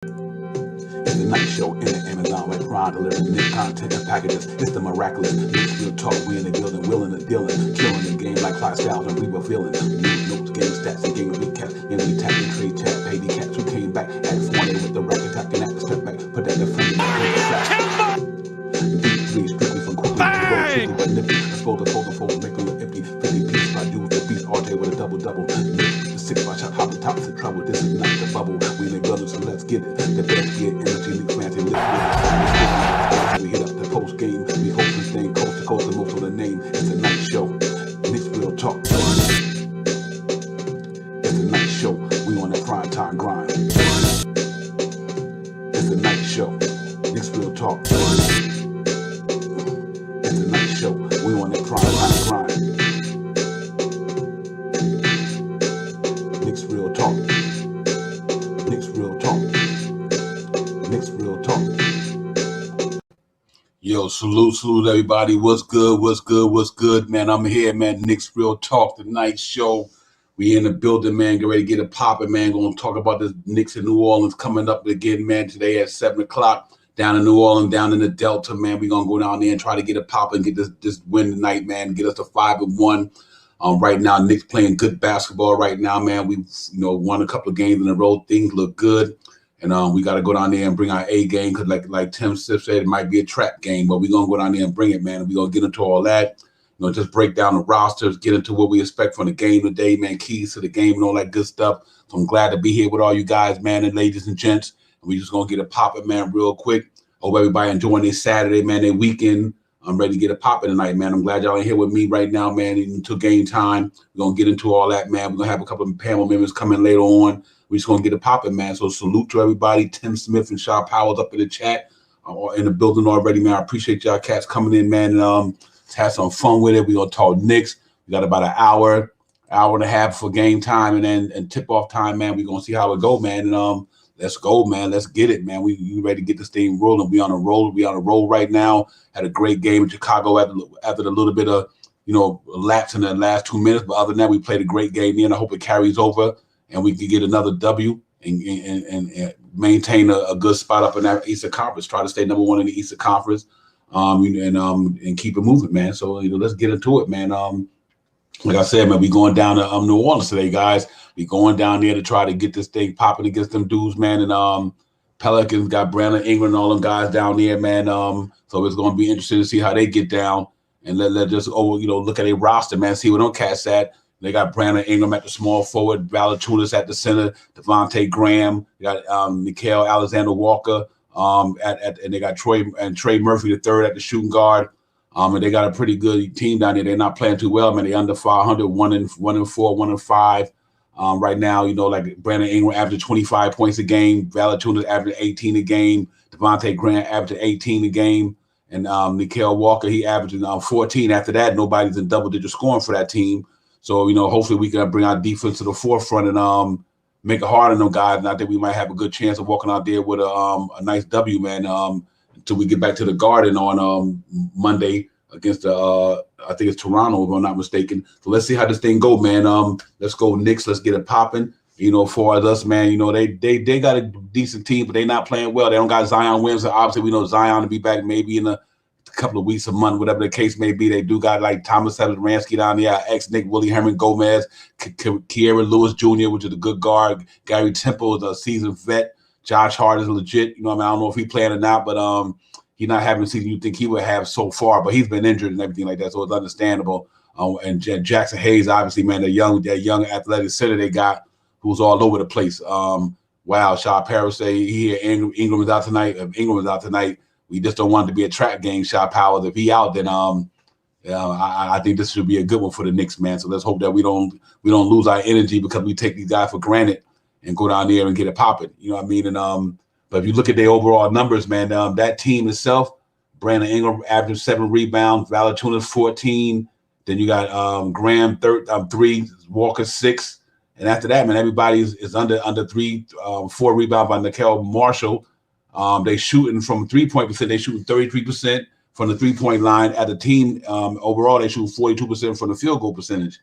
It's the night show in the Amazon Web Prime, delivering new content and packages. It's the miraculous. News real talk. We in the building, willing and dealing, killing the game like Clyde Styles and Reba feeling. News notes, game stats, and game recaps. And we tap and trade chat, baby cats who came back at 20 with the rack attack and at the step back. Put that in front of the deep three, strictly from quickly. Bang! But nippy, fold, make them look empty. 50 piece by dudes, the beast, RJ with a double. The 6 by shot, hop the top of trouble. This is not the bubble. We in the building, so let's get it. The best get energy, leak fancy, lift. We hit up the post game. We hope this thing coast to coast, the most of the name. It's a night show. Knicks real talk. It's a night show. We on the prime time grind. It's a night show. Knicks real talk. It's a night show. We on the prime time grind. Knicks real talk. Knicks real talk. Knicks real talk. Yo, salute everybody. What's good, man? I'm here, man. Knicks real talk, the night show. We in the building, man. Get ready to get it popping, man. Gonna talk about the Knicks in New Orleans coming up again, man. Today at 7 o'clock down in New Orleans, down in the Delta, man. We gonna go down there and try to get it popping, get this win tonight, man. Get us to 5-1. Right now, Knicks playing good basketball right now, man. We've won a couple of games in a row. Things look good. And we got to go down there and bring our A game because, like Tim Stiff said, it might be a trap game, but we're going to go down there and bring it, man. And we're going to get into all that, just break down the rosters, get into what we expect from the game today, man, keys to the game and all that good stuff. So I'm glad to be here with all you guys, man, and ladies and gents. And we just going to get it popping, man, real quick. Hope everybody enjoying their Saturday, man, their weekend. I'm ready to get it popping tonight, man. I'm glad y'all are here with me right now, man, until game time. We're going to get into all that, man. We're going to have a couple of panel members coming later on. We're just going to get it popping, man. So salute to everybody. Tim Smith and Shaw Powers up in the chat, in the building already, man. I appreciate y'all cats coming in, man. And let's have some fun with it. We're going to talk Knicks. We got about an hour and a half for game time and tip-off time, man. We're going to see how it go, man. And let's go, man. Let's get it, man. We ready to get this thing rolling. We on a roll. We on a roll right now. Had a great game in Chicago after a little bit of, lapse in the last 2 minutes. But other than that, we played a great game there, and I hope it carries over and we can get another W and maintain a good spot up in that Eastern Conference. Try to stay number one in the Eastern Conference, and keep it moving, man. So let's get into it, man. Like I said, man, we going down to New Orleans today, guys. We going down there to try to get this thing popping against them dudes, man. And Pelicans got Brandon Ingram and all them guys down there, man. So it's going to be interesting to see how they get down. And let just look at their roster, man. See what them cats at. They got Brandon Ingram at the small forward, Valanciunas at the center, Devontae Graham. They got Nickeil Alexander-Walker, and they got Trey Murphy the third at the shooting guard. And they got a pretty good team down there. They're not playing too well, man. They under 500, 1-4, 1-5. Right now, like Brandon Ingram averaging 25 points a game, Valanciunas averaging 18 a game, Devontae Graham averaging 18 a game, and Nickeil Walker, he averaging 14. After that, nobody's in double-digit scoring for that team. So, hopefully we can bring our defense to the forefront and make it hard on them guys. And I think we might have a good chance of walking out there with a nice W, man, until we get back to the Garden on Monday against I think it's Toronto, if I'm not mistaken. So let's see how this thing go, man. Let's go Knicks. Let's get it popping. For us, man, they got a decent team, but they're not playing well. They don't got Zion Williams. So obviously, we know Zion to be back maybe in a couple of weeks, a month, whatever the case may be. They do got like Thomas Satoransky down there, ex-Nick, Willie Herman Gomez, Kierra Lewis Jr., which is a good guard. Gary Temple is a seasoned vet. Josh Hart is legit. I don't know if he's playing or not, but he's not having the season you think he would have so far. But he's been injured and everything like that, so it's understandable. And Jackson Hayes, obviously, man, that young athletic center they got, who's all over the place. Wow, Shaw Parrish say Ingram is out tonight. If Ingram is out tonight, we just don't want it to be a trap game, Shaw Powers. If he out, then I think this should be a good one for the Knicks, man. So let's hope that we don't lose our energy because we take these guys for granted and go down there and get it popping. You know what I mean? And but if you look at their overall numbers, man, that team itself, Brandon Ingram averaging 7 rebounds, Valanciunas 14. Then you got Graham 3, Walker 6. And after that, man, everybody is under 3, 4 rebounds by Nickeil Marshall. They shooting from 3-point percent. They shooting 33% from the 3-point line. At the team overall, they shoot 42% from the field goal percentage.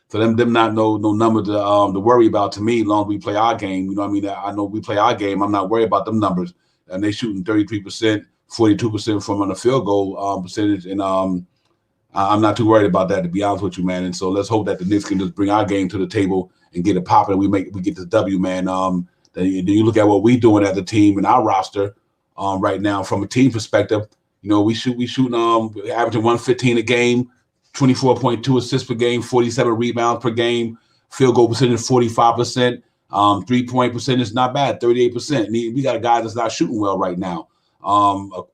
So them not no number to worry about to me. As long as we play our game, you know what I mean. I know we play our game. I'm not worried about them numbers. And they shooting 33%, 42% from on the field goal percentage, and I'm not too worried about that, to be honest with you, man. And so let's hope that the Knicks can just bring our game to the table and get it popping. We get this W, man. Then you look at what we doing as a team and our roster right now from a team perspective. You know, we shooting averaging 115 a game, 24.2 assists per game, 47 rebounds per game, field goal percentage 45%, 3-point percentage not bad, 38%. We got a guy that's not shooting well right now.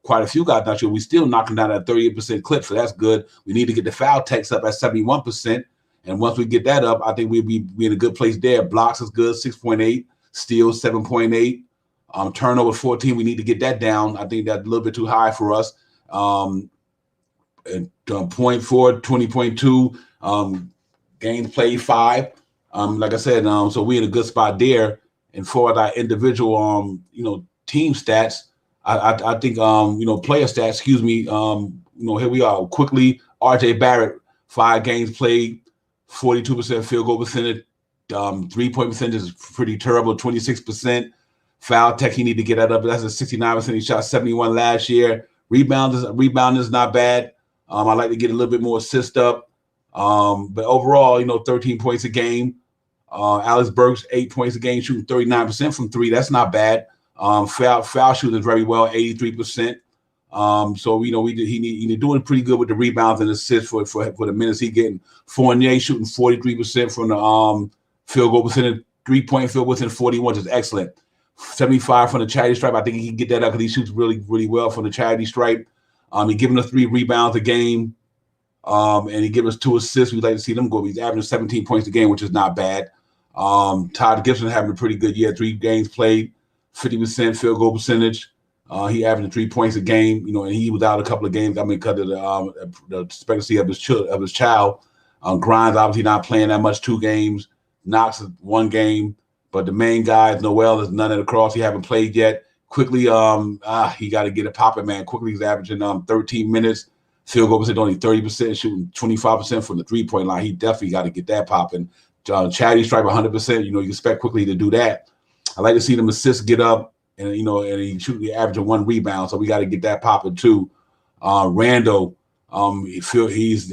Quite a few guys not shooting. We still knocking down that 38% clip, so that's good. We need to get the foul techs up at 71%, and once we get that up, I think we'll be in a good place there. Blocks is good, 6.8, steals 7.8. Turnover 14, we need to get that down. I think that's a little bit too high for us. And, 0.4, 20.2, games played 5. Like I said, so we're in a good spot there. And for our individual, team stats, I think, player stats, excuse me, here we are quickly. RJ Barrett, 5 games played, 42% field goal percentage, 3-point percentage is pretty terrible, 26%. Foul tech, he need to get that up. That's a 69%. He shot 71 last year. Rebound is not bad. I like to get a little bit more assist up. But overall, 13 points a game. Alex Burks, 8 points a game, shooting 39% from 3. That's not bad. Foul shooting very well, 83%. So he doing pretty good with the rebounds and assists for the minutes he getting. Fournier shooting 43% from the field goal percentage, 3-point field goal percentage 41, which is excellent. 75 from the charity stripe. I think he can get that up because he shoots really, really well from the charity stripe. He giving us 3 rebounds a game, and he giving us 2 assists. We'd like to see them go. He's averaging 17 points a game, which is not bad. Todd Gibson having a pretty good year. 3 games played, 50% field goal percentage. He averaging 3 points a game, and he was out a couple of games. I mean, because of the expectancy of his child. Grimes obviously not playing that much, 2 games. Knox is 1 game. But the main guys, Noel is none of the cross. He haven't played yet. Quickly, he got to get it popping, man. Quickly, he's averaging 13 minutes. Field goal percentage only 30%, shooting 25% from the 3-point line. He definitely got to get that popping. Charity stripe 100%. You expect Quickly to do that. I like to see them assists get up, and and he shooting the average of 1 rebound. So we got to get that popping too. Randall, he's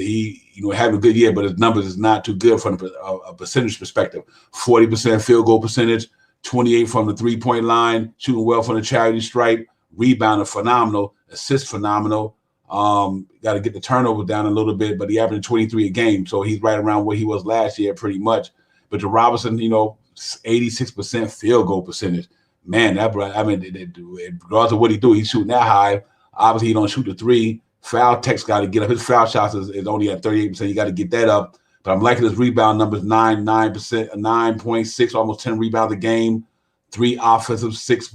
having a good year, but his numbers is not too good from a percentage perspective. 40% field goal percentage, 28 from the 3-point line, shooting well from the charity stripe, rebounding phenomenal, assist phenomenal. Got to get the turnover down a little bit, but he averaging 23 a game, so he's right around where he was last year, pretty much. But to Robinson, 86% field goal percentage. Man, regardless of what he do, he's shooting that high. Obviously, he don't shoot the 3. Foul tech's got to get up. His foul shots is only at 38%. You got to get that up. But I'm liking his rebound numbers, 9%, 9.6, almost 10 rebounds a game, 3 offensive, 6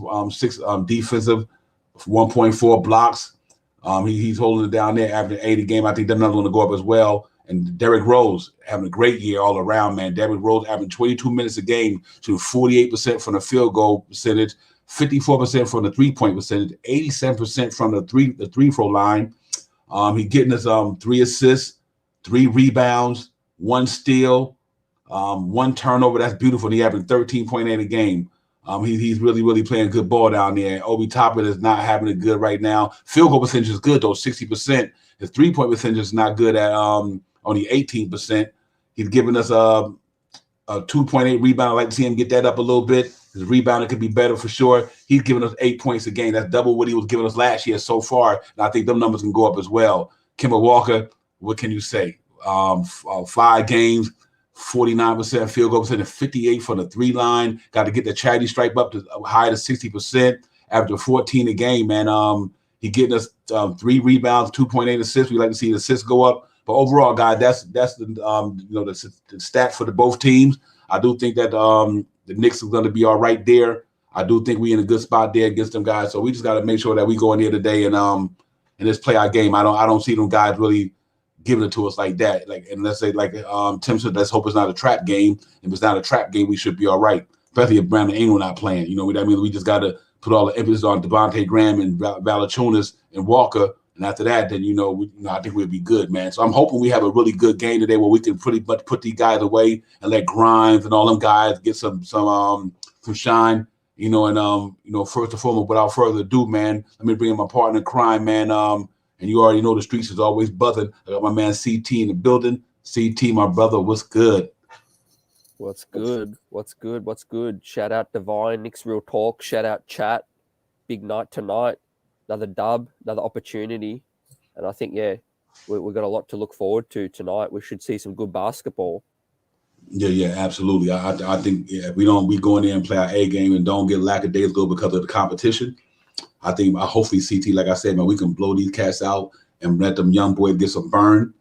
defensive, 1.4 blocks. He's holding it down there, averaging 8 a game. I think them numbers going to go up as well. And Derrick Rose having a great year all around, man. Derrick Rose averaging 22 minutes a game, shooting 48% from the field goal percentage, 54% from the 3-point percentage, 87% from the free throw line. He getting us 3 assists, 3 rebounds, 1 steal, 1 turnover. That's beautiful. And he having 13.8 a game. He's really, really playing good ball down there. Obi Toppin is not having it good right now. Field goal percentage is good though, 60%. His 3-point percentage is not good at only 18%. He's giving us a 2.8 rebound. I like to see him get that up a little bit. His rebounding could be better for sure. He's giving us 8 points a game. That's double what he was giving us last year so far. And I think them numbers can go up as well. Kemba Walker, what can you say? 5 games, 49% field goal percentage, 58 from the 3 line. Got to get the charity stripe up to high to 60%. After 14 a game, man. He getting us 3 rebounds, 2.8 assists. We like to see the assists go up. But overall, guys, that's the stat for both teams. I do think that the Knicks is going to be all right there. I do think we're in a good spot there against them guys. So we just got to make sure that we go in here today and just play our game. I don't see them guys really giving it to us like that. And let's say Tim said, let's hope it's not a trap game. If it's not a trap game, we should be all right. Especially if Brandon Ingram not playing. We just got to put all the emphasis on Devontae Graham and Valanciunas and Walker And after that, then I think we'll be good, man. So I'm hoping we have a really good game today where we can pretty much put these guys away and let Grimes and all them guys get some shine. First and foremost, without further ado, man, let me bring in my partner in crime, man. And you already know the streets is always buzzing. I got my man CT in the building. CT, my brother, what's good? What's good? What's good? What's good? Shout out Divine, Nick's Real Talk. Shout out Chat. Big night tonight. Another dub, another opportunity. And I think, we've got a lot to look forward to tonight. We should see some good basketball. Yeah, absolutely. I think if we go in there and play our A game and don't get lackadaisical because of the competition, I think hopefully CT, like I said, man, we can blow these cats out and let them young boys get some burn.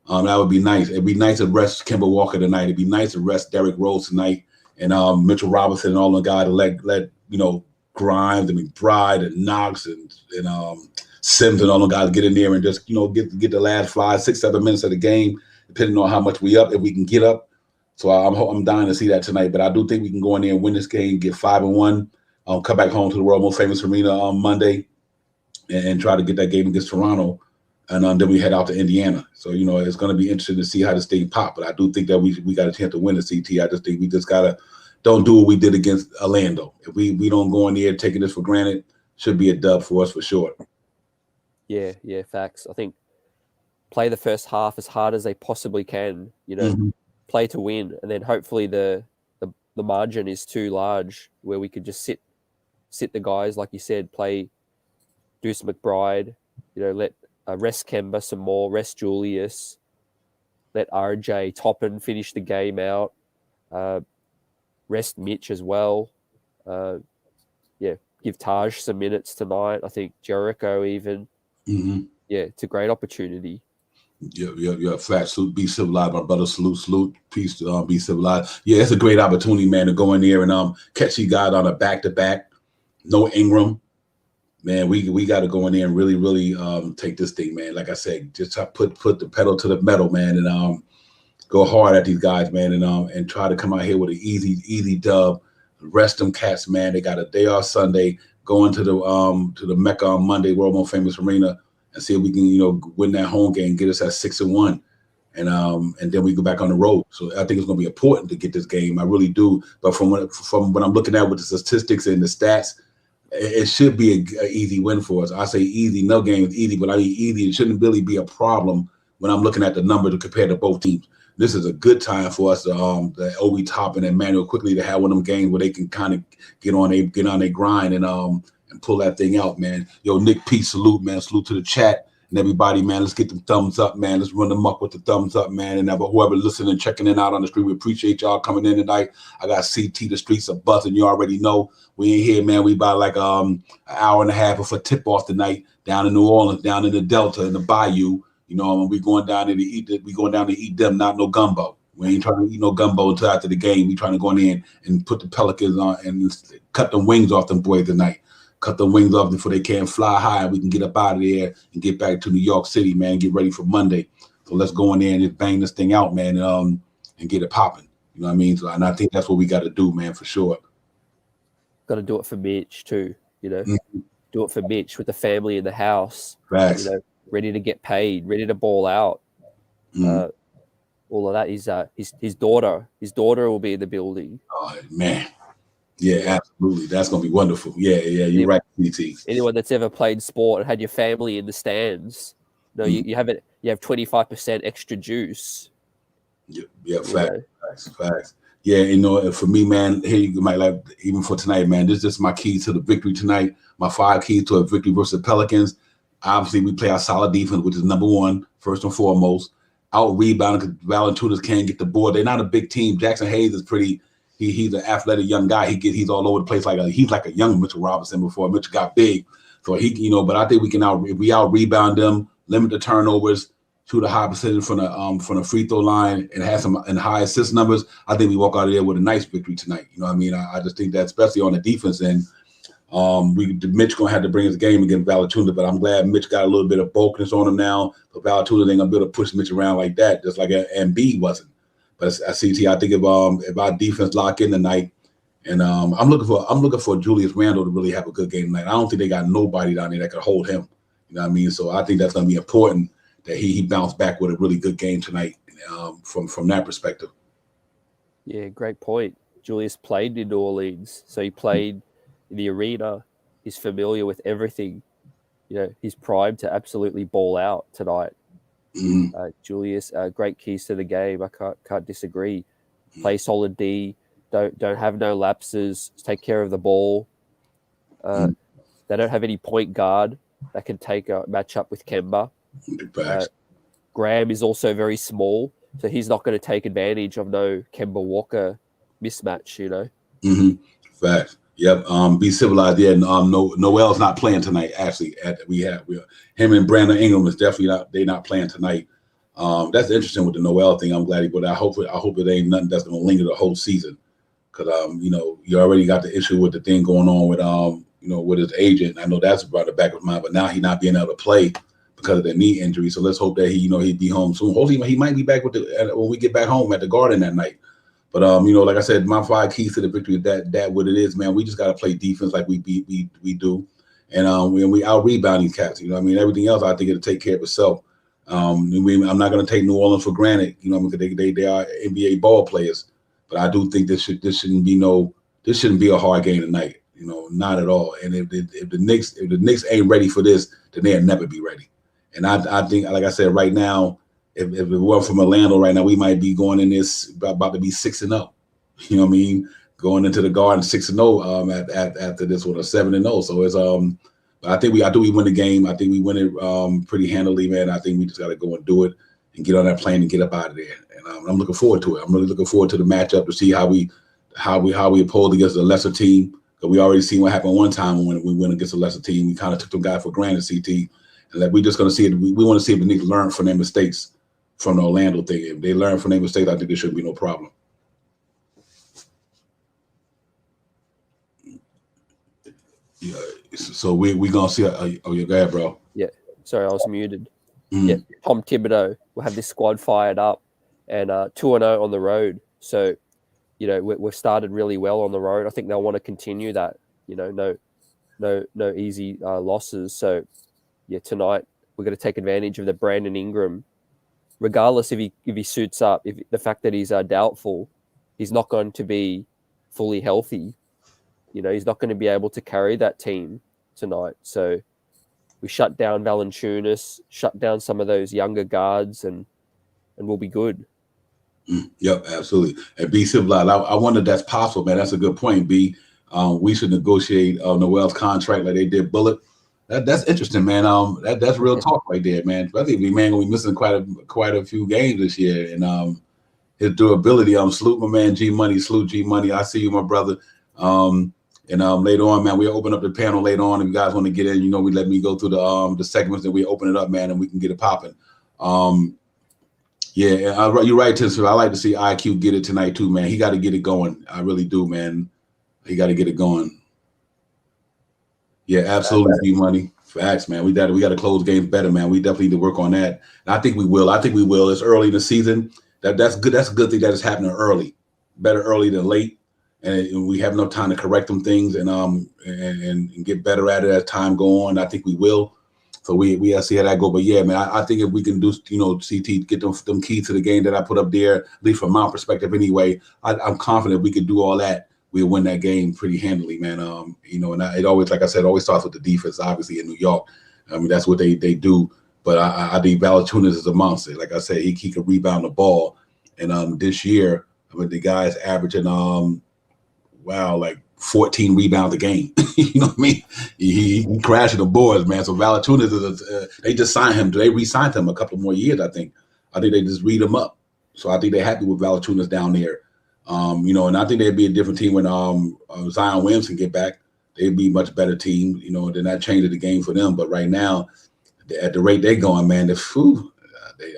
That would be nice. It'd be nice to rest Kemba Walker tonight. It'd be nice to rest Derrick Rose tonight and Mitchell Robinson and all the guys to let Grimes and McBride and Knox and Sims and all the guys get in there and just get the last 5-6-7 minutes of the game, depending on how much we up, if we can get up. So I'm dying to see that tonight. But I do think we can go in there and win this game, get 5-1, come back home to the world most famous arena on Monday, and try to get that game against Toronto. And then we head out to Indiana. So, it's going to be interesting to see how this thing pop. But I do think that we got a chance to win the CT. I just think we just got to don't do what we did against Orlando. If we don't go in there taking this for granted, should be a dub for us for sure. Yeah, facts. I think play the first half as hard as they possibly can, play to win. And then hopefully the margin is too large where we could just sit the guys, like you said, play Deuce McBride, let rest Kemba some more, rest Julius, let RJ Toppin finish the game out, rest Mitch as well. Give Taj some minutes tonight. I think Jericho even. Mm-hmm. Yeah, it's a great opportunity. Yeah. Fat salute, be civilized, my brother. Salute, peace. Be civilized. Yeah, it's a great opportunity, man, to go in there and catch these guys on a back-to-back. No Ingram. Man, we got to go in there and really, really take this thing, man. Like I said, just put the pedal to the metal, man, and go hard at these guys, man, and try to come out here with an easy dub. Rest them cats, man. They got a day off Sunday, going to the Mecca on Monday, World Most Famous Arena, and see if we can win that home game, get us at 6-1, and then we go back on the road. So I think it's going to be important to get this game. I really do. But from what I'm looking at with the statistics and the stats, it should be an easy win for us. I say easy. No game is easy, but I mean easy. It shouldn't really be a problem when I'm looking at the number to compare to both teams. This is a good time for us, the Obi Toppin and Manuel quickly to have one of them games where they can kind of get on their grind and pull that thing out, man. Yo, Nick P, salute, man. Salute to the chat and everybody, man. Let's get them thumbs up, man. Let's run them up with the thumbs up, man. And whoever listening, checking in out on the street, we appreciate y'all coming in tonight. I got CT, the streets are buzzing. You already know we ain't here, man. We about like an hour and a half before tip off tonight down in New Orleans, down in the Delta, in the Bayou. We going down there to eat. We going down to eat them, not no gumbo. We ain't trying to eat no gumbo until after the game. We trying to go in there and put the Pelicans on and cut them wings off them boys tonight. Cut them wings off before they can't fly high. We can get up out of there and get back to New York City, man. Get ready for Monday. So let's go in there and just bang this thing out, man, and get it popping. You know what I mean? So, and I think that's what we got to do, man, for sure. Got to do it for Mitch too. Mm-hmm. Do it for Mitch with the family in the house. Facts. Ready to get paid, ready to ball out. Mm-hmm. All of that is his daughter. His daughter will be in the building. Oh man, yeah, absolutely. That's gonna be wonderful. Yeah, you're right, CT. Anyone that's ever played sport and had your family in the stands, you have 25% extra juice. Yeah, facts. Yeah, for me, man, here you might like even for tonight, man. This is my key to the victory tonight. My 5 keys to a victory versus the Pelicans. Obviously, we play our solid defense, which is number one, first and foremost. Out rebounding because Valanciunas can't get the board. They're not a big team. Jackson Hayes is pretty. He's an athletic young guy. He's all over the place he's like a young Mitchell Robinson before Mitchell got big. So but I think we can if we out rebound them, limit the turnovers, shoot a high percentage from the free throw line, and have some and high assist numbers. I think we walk out of there with a nice victory tonight. You know what I mean? I just think that especially on the defense end. Mitch gonna have to bring his game against Valanciunas, but I'm glad Mitch got a little bit of bulkiness on him now. But Valanciunas ain't gonna be able to push Mitch around like that, just like Embiid wasn't. But at CT, I think if our defense lock in tonight, and I'm looking for Julius Randle to really have a good game tonight. I don't think they got nobody down there that could hold him. You know what I mean? So I think that's going to be important that he bounced back with a really good game tonight from that perspective. Yeah, great point. Julius played in New Orleans, so he played in the arena. He's familiar with everything. You know, he's primed to absolutely ball out tonight. Mm-hmm. Julius, great keys to the game. I can't disagree. Play solid D. Don't have no lapses. Take care of the ball. They don't have any point guard that can take a match up with Kemba. Graham is also very small, so he's not going to take advantage of no Kemba Walker mismatch, you know. Mm-hmm. Facts. Yep. Be civilized. Yeah. Noel's not playing tonight. Actually, him and Brandon Ingram is definitely not playing tonight. That's interesting with the Noel thing. I'm glad but I hope it ain't nothing that's going to linger the whole season. Because you already got the issue with the thing going on with with his agent. I know that's brought it back of mind, but now he's not being able to play because of the knee injury. So let's hope that he'd be home soon. Hopefully he might be back when we get back home at the Garden that night. But like I said, my 5 keys to the victory is that what it is, man. We just got to play defense like we do, and we out rebound these cats. You know what I mean? Everything else, I think it'll take care of itself. I'm not going to take New Orleans for granted. You know, because they are NBA ball players. But I do think this shouldn't be a hard game tonight. You know, not at all. And if the Knicks ain't ready for this, then they'll never be ready. And I think, like I said, right now, if it weren't from Orlando right now, we might be going in this about to be 6-0. You know what I mean? Going into the Garden 6-0 after this one, or 7-0. So it's but I think we win the game. I think we win it pretty handily, man. I think we just got to go and do it and get on that plane and get up out of there. And I'm looking forward to it. I'm really looking forward to the matchup to see how we opposed against a lesser team. Because we already seen what happened one time when we went against a lesser team. We kind of took them guys for granted, CT. And like we're just going to see it. We want to see if the Knicks learn from their mistakes from the Orlando thing. If they learn from their mistakes, I think there should be no problem. Yeah. So we gonna see. Yeah, go ahead, bro. Yeah. Sorry, I was muted. Yeah. Tom Thibodeau will have this squad fired up, and 2-0 on the road. So, we've started really well on the road. I think they'll want to continue that. No easy losses. So, yeah, tonight we're going to take advantage of the Brandon Ingram. Regardless if he suits up, if the fact that he's doubtful, he's not going to be fully healthy. He's not going to be able to carry that team tonight. So we shut down Valanciunas, shut down some of those younger guards, and we'll be good. Yep, absolutely. And B civilized. I wonder if that's possible, man. That's a good point, B. We should negotiate Noel's contract like they did Bullet. That's interesting, man. That's real talk right there, man. I think man gonna be missing quite a few games this year, and his durability. Salute my man G Money. Salute G Money. I see you, my brother. And later on, man, we'll open up the panel later on. If you guys want to get in, we let me go through the segments, and we open it up, man, and we can get it popping. Yeah, you're right, Tinsel. I like to see IQ get it tonight too, man. He got to get it going. I really do, man. He got to get it going. Yeah, absolutely. G Money. Facts, man. We got to close games better, man. We definitely need to work on that. And I think we will. It's early in the season. That's good. That's a good thing that it's happening early. Better early than late. And we have enough time to correct them things and get better at it as time go on. I think we will. So we gotta see how that go. But yeah, man, I think if we can do, CT, get them keys to the game that I put up there, at least from my perspective anyway, I'm confident we could do all that. We'll win that game pretty handily, man. And it always, like I said, always starts with the defense, obviously, in New York. I mean, that's what they do. But I think Valanciunas is a monster. Like I said, he can rebound the ball. And this year, I mean, the guy's averaging like 14 rebounds a game. You know what I mean? He crashing the boards, man. So Valanciunas they just signed him. They re-signed him a couple more years, I think. I think they just read him up. So I think they're happy with Valanciunas down there. And I think they'd be a different team when Zion Williamson get back. They'd be a much better team, then that changes the game for them. But right now, at the rate they're going, man, I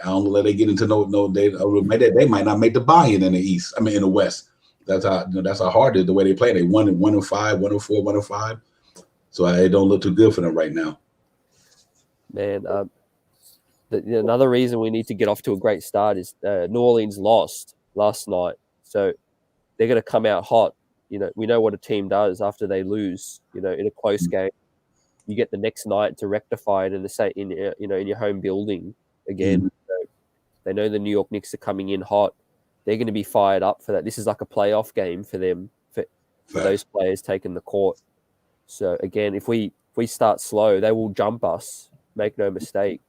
don't know that they get into they might not make the buy-in in the East. I mean, in the West. That's how hard it is the way they play. They won 1-5, 1-4, 1-5. So it don't look too good for them right now. Man, another reason we need to get off to a great start is New Orleans lost last night. So they're going to come out hot. We know what a team does after they lose, in a close game. you get the next night to rectify it in your home building again. Mm-hmm. So they know the New York Knicks are coming in hot. They're going to be fired up for that. This is like a playoff game for them, for those players taking the court. So again, if we start slow, they will jump us. Make no mistake.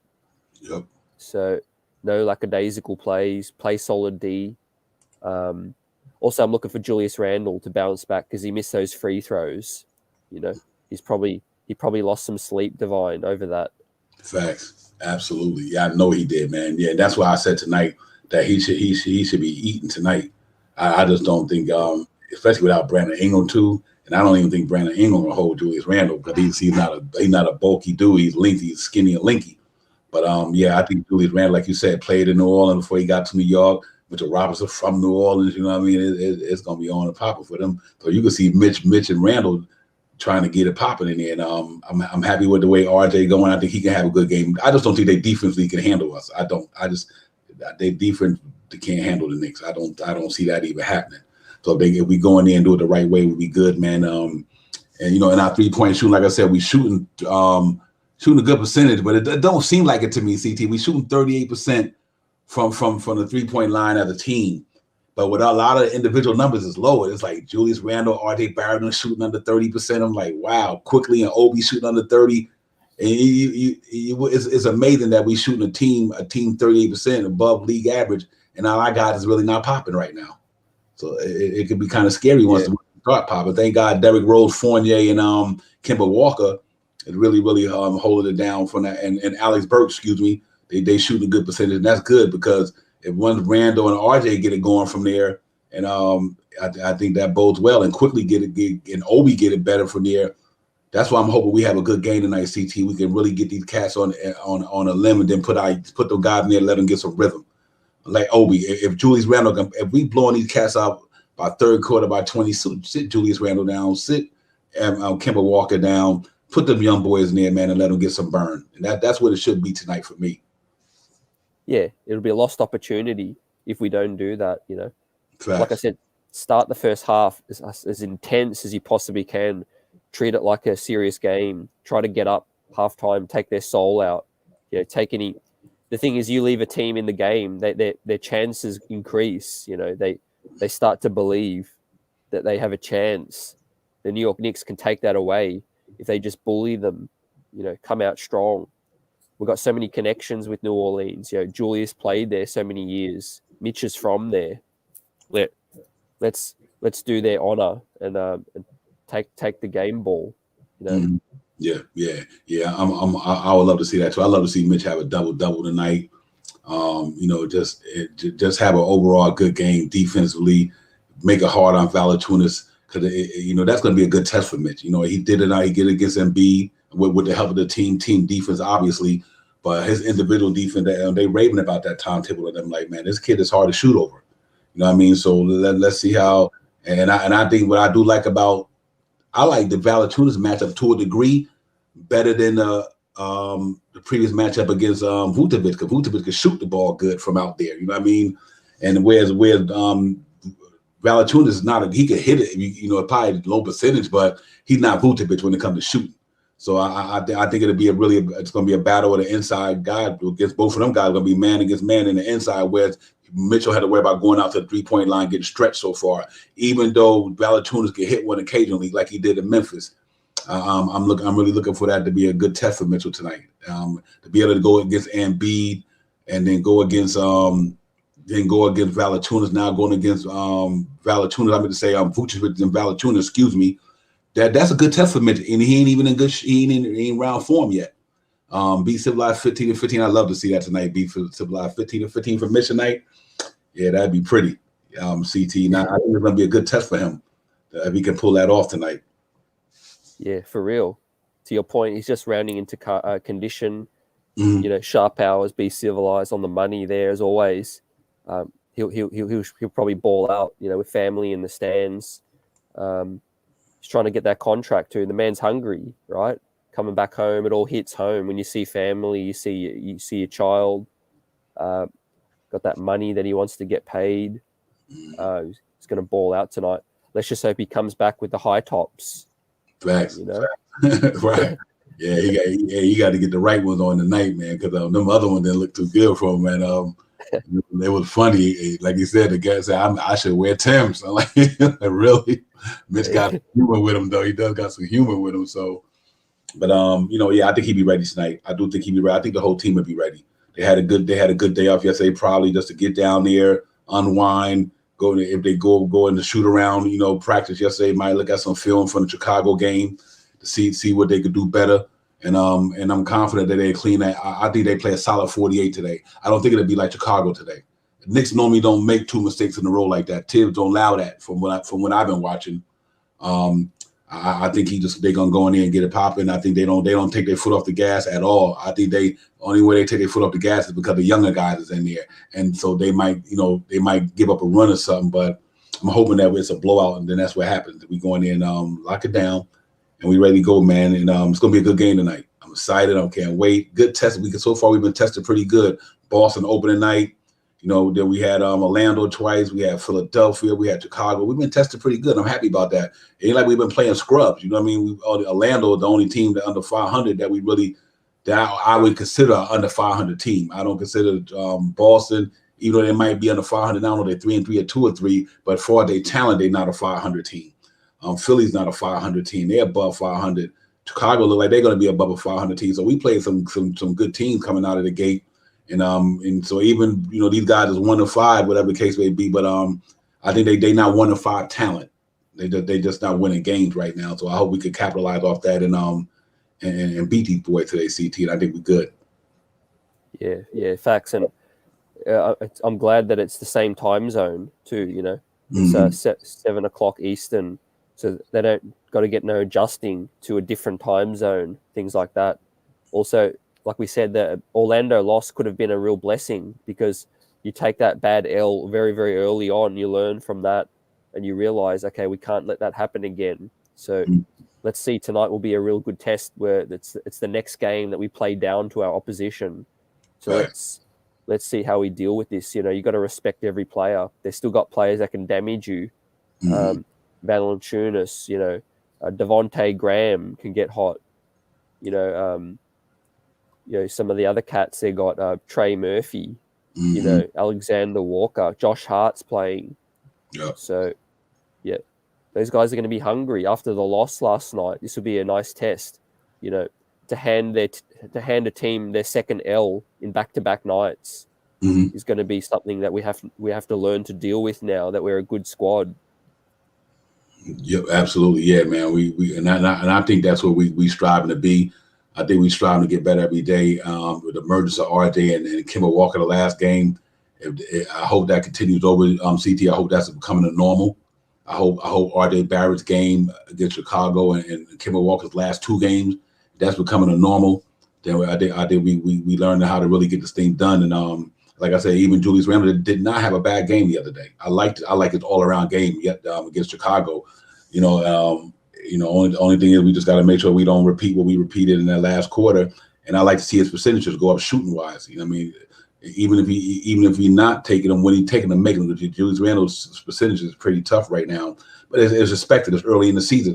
Yep. So no lackadaisical plays, play solid D. Also, I'm looking for Julius Randle to bounce back because he missed those free throws. You know, he probably lost some sleep, Divine, over that. Facts. Absolutely. Yeah, I know he did, man. Yeah, that's why I said tonight that he should be eating tonight. I just don't think, especially without Brandon Ingram too, and I don't even think Brandon Ingram will hold Julius Randle because he's not a bulky dude. He's lengthy, he's skinny and lanky. But yeah, I think Julius Randle, like you said, played in New Orleans before he got to New York. Mitchell Robinson from New Orleans, you know what I mean? It's gonna be on and popping for them. So you can see Mitch and Randle trying to get it popping in there. And I'm happy with the way RJ going. I think he can have a good game. I just don't think they defensively can handle us. They defense can't handle the Knicks. I don't see that even happening. So if we go in there and do it the right way, we'll be good, man. And in our 3-point shooting, like I said, we shooting a good percentage, but it don't seem like it to me, CT. We shooting 38% from the 3-point line as a team. But with a lot of individual numbers, it's lower. It's like Julius Randle, RJ Barrett shooting under 30%. I'm like, wow, Quickly and Obi shooting under 30. And it's amazing that we shooting a team 38% above league average, and all our guys is really not popping right now. So it could be kind of scary once we start popping. Thank God Derrick Rose, Fournier, and Kemba Walker is really holding it down from that. And Alex Burke, they shoot a good percentage, and that's good because if once Randall and RJ get it going from there, and I think that bodes well, and Quickly get and Obi get it better from there. That's why I'm hoping we have a good game tonight, CT. We can really get these cats on a limb and then put the guys in there and let them get some rhythm. Like Obi, if Julius Randle, if we blowing these cats out by third quarter by 20, sit Julius Randle down, sit Kemba Walker down, put them young boys in there, man, and let them get some burn. And that's what it should be tonight for me. Yeah, it'll be a lost opportunity if we don't do that, Facts. Like I said, start the first half as intense as you possibly can. Treat it like a serious game. Try to get up halftime, take their soul out. Take any. The thing is, you leave a team in the game, their chances increase. They start to believe that they have a chance. The New York Knicks can take that away if they just bully them. Come out strong. We've got so many connections with New Orleans. Julius played there so many years. Mitch is from there. Let's do their honor and take the game ball. Mm-hmm. Yeah. I would love to see that too. I love to see Mitch have a double tonight. Just have an overall good game defensively. Make it hard on Valanciunas because that's going to be a good test for Mitch. He did it. He did it against Embiid with the help of the team defense, obviously. But his individual defense, they raving about that timetable, and I'm like, man, this kid is hard to shoot over. You know what I mean? So let's see how. And I think what I do like I like the Valanciunas matchup to a degree better than the previous matchup against Vucevic, because Vucevic could shoot the ball good from out there. You know what I mean? And whereas Valanciunas is not he could hit it. Probably low percentage, but he's not Vucevic when it comes to shooting. So I think it's going to be a battle of the inside guy against both of them guys. It's going to be man against man in the inside, whereas Mitchell had to worry about going out to the 3-point line, getting stretched so far. Even though Valanciunas can hit one occasionally, like he did in Memphis, I'm really looking for that to be a good test for Mitchell tonight. To be able to go against Embiid and then go against Valanciunas. Now going against Valanciunas, I'm going to say Vucevic and Valanciunas. Excuse me. That's a good test for Mitch, and he ain't even he ain't in round form yet. Be civilized 15-15. I'd love to see that tonight. Be civilized 15-15 for Mitch tonight. Yeah, that'd be pretty. CT. Now I think it's gonna be a good test for him if he can pull that off tonight. Yeah, for real. To your point, he's just rounding into condition. Mm-hmm. Sharp hours. Be civilized on the money there as always. He'll probably ball out. With family in the stands. He's trying to get that contract too. The man's hungry, right? Coming back home, it all hits home when you see family, you see your child, got that money that he wants to get paid. He's going to ball out tonight. Let's just hope he comes back with the high tops. Facts. Right. Yeah, he got to get the right ones on tonight, man, because them other ones didn't look too good for him, man. It was funny, like you said. The guy said, "I should wear Tim's." I'm like, really? Mitch got humor with him, though. He does got some humor with him. So, but yeah, I think he'd be ready tonight. I do think he'd be ready. I think the whole team would be ready. They had a good day off yesterday, probably just to get down there, unwind. If they go in the shoot around, practice yesterday, might look at some film from the Chicago game to see what they could do better. And I'm confident that they clean that. I think they play a solid 48 today. I don't think it'll be like Chicago today. Knicks normally don't make two mistakes in a row like that. Tibbs don't allow that from what I've been watching. I think they're gonna go in there and get it popping. I think they don't take their foot off the gas at all. I think only way they take their foot off the gas is because the younger guys is in there, and so they might give up a run or something. But I'm hoping that it's a blowout, and then that's what happens. We go in there and lock it down, and we ready to go, man. And it's gonna be a good game tonight. I'm excited. I can't wait. Good test. So far we've been tested pretty good. Boston opening night. Then we had Orlando twice. We had Philadelphia. We had Chicago. We've been tested pretty good. I'm happy about that. It ain't like we've been playing scrubs. You know what I mean? Orlando is the only team that under 500 that I would consider an under 500 team. I don't consider Boston, even though they might be under 500 now, they're 3-3 or 2-3. But for their talent, they're not a 500 team. Philly's not a 500 team. They're above 500. Chicago look like they're going to be above a 500 team. So we played some good teams coming out of the gate. And so even these guys is 1-5, whatever the case may be, but I think they not 1-5 talent. They just not winning games right now. So I hope we could capitalize off that and beat these boys today, CT. And I think we're good. Yeah, facts. And I'm glad that it's the same time zone too. It's 7 o'clock Eastern, so they don't got to get no adjusting to a different time zone, things like that. Also, like we said, the Orlando loss could have been a real blessing because you take that bad L very, very early on, you learn from that, and you realize, okay, we can't let that happen again. So let's see, tonight will be a real good test where it's the next game that we play down to our opposition. So let's see how we deal with this. You got to respect every player. They've still got players that can damage you. Valanciunas, Devontae Graham can get hot. Some of the other cats, they got Trey Murphy, Alexander Walker, Josh Hart's playing. Yeah. So, yeah, those guys are going to be hungry after the loss last night. This will be a nice test, to hand a team their second L in back-to-back nights is going to be something that we have to learn to deal with now that we're a good squad. Yep, absolutely, yeah, man. I think that's what we striving to be. I think we strive to get better every day. With the emergence of RJ and Kemba Walker the last game, I hope that continues over. CT, I hope that's becoming a normal. I hope RJ Barrett's game against Chicago and Kemba Walker's last two games, that's becoming a normal. Then I think we learned how to really get this thing done. And like I said, even Julius Randle did not have a bad game the other day. I liked his all around game against Chicago. Only thing is we just got to make sure we don't repeat what we repeated in that last quarter. And I like to see his percentages go up shooting wise. Even if he not taking them, when he taking them, making them. Julius Randle's percentage is pretty tough right now, but it's expected. It's early in the season,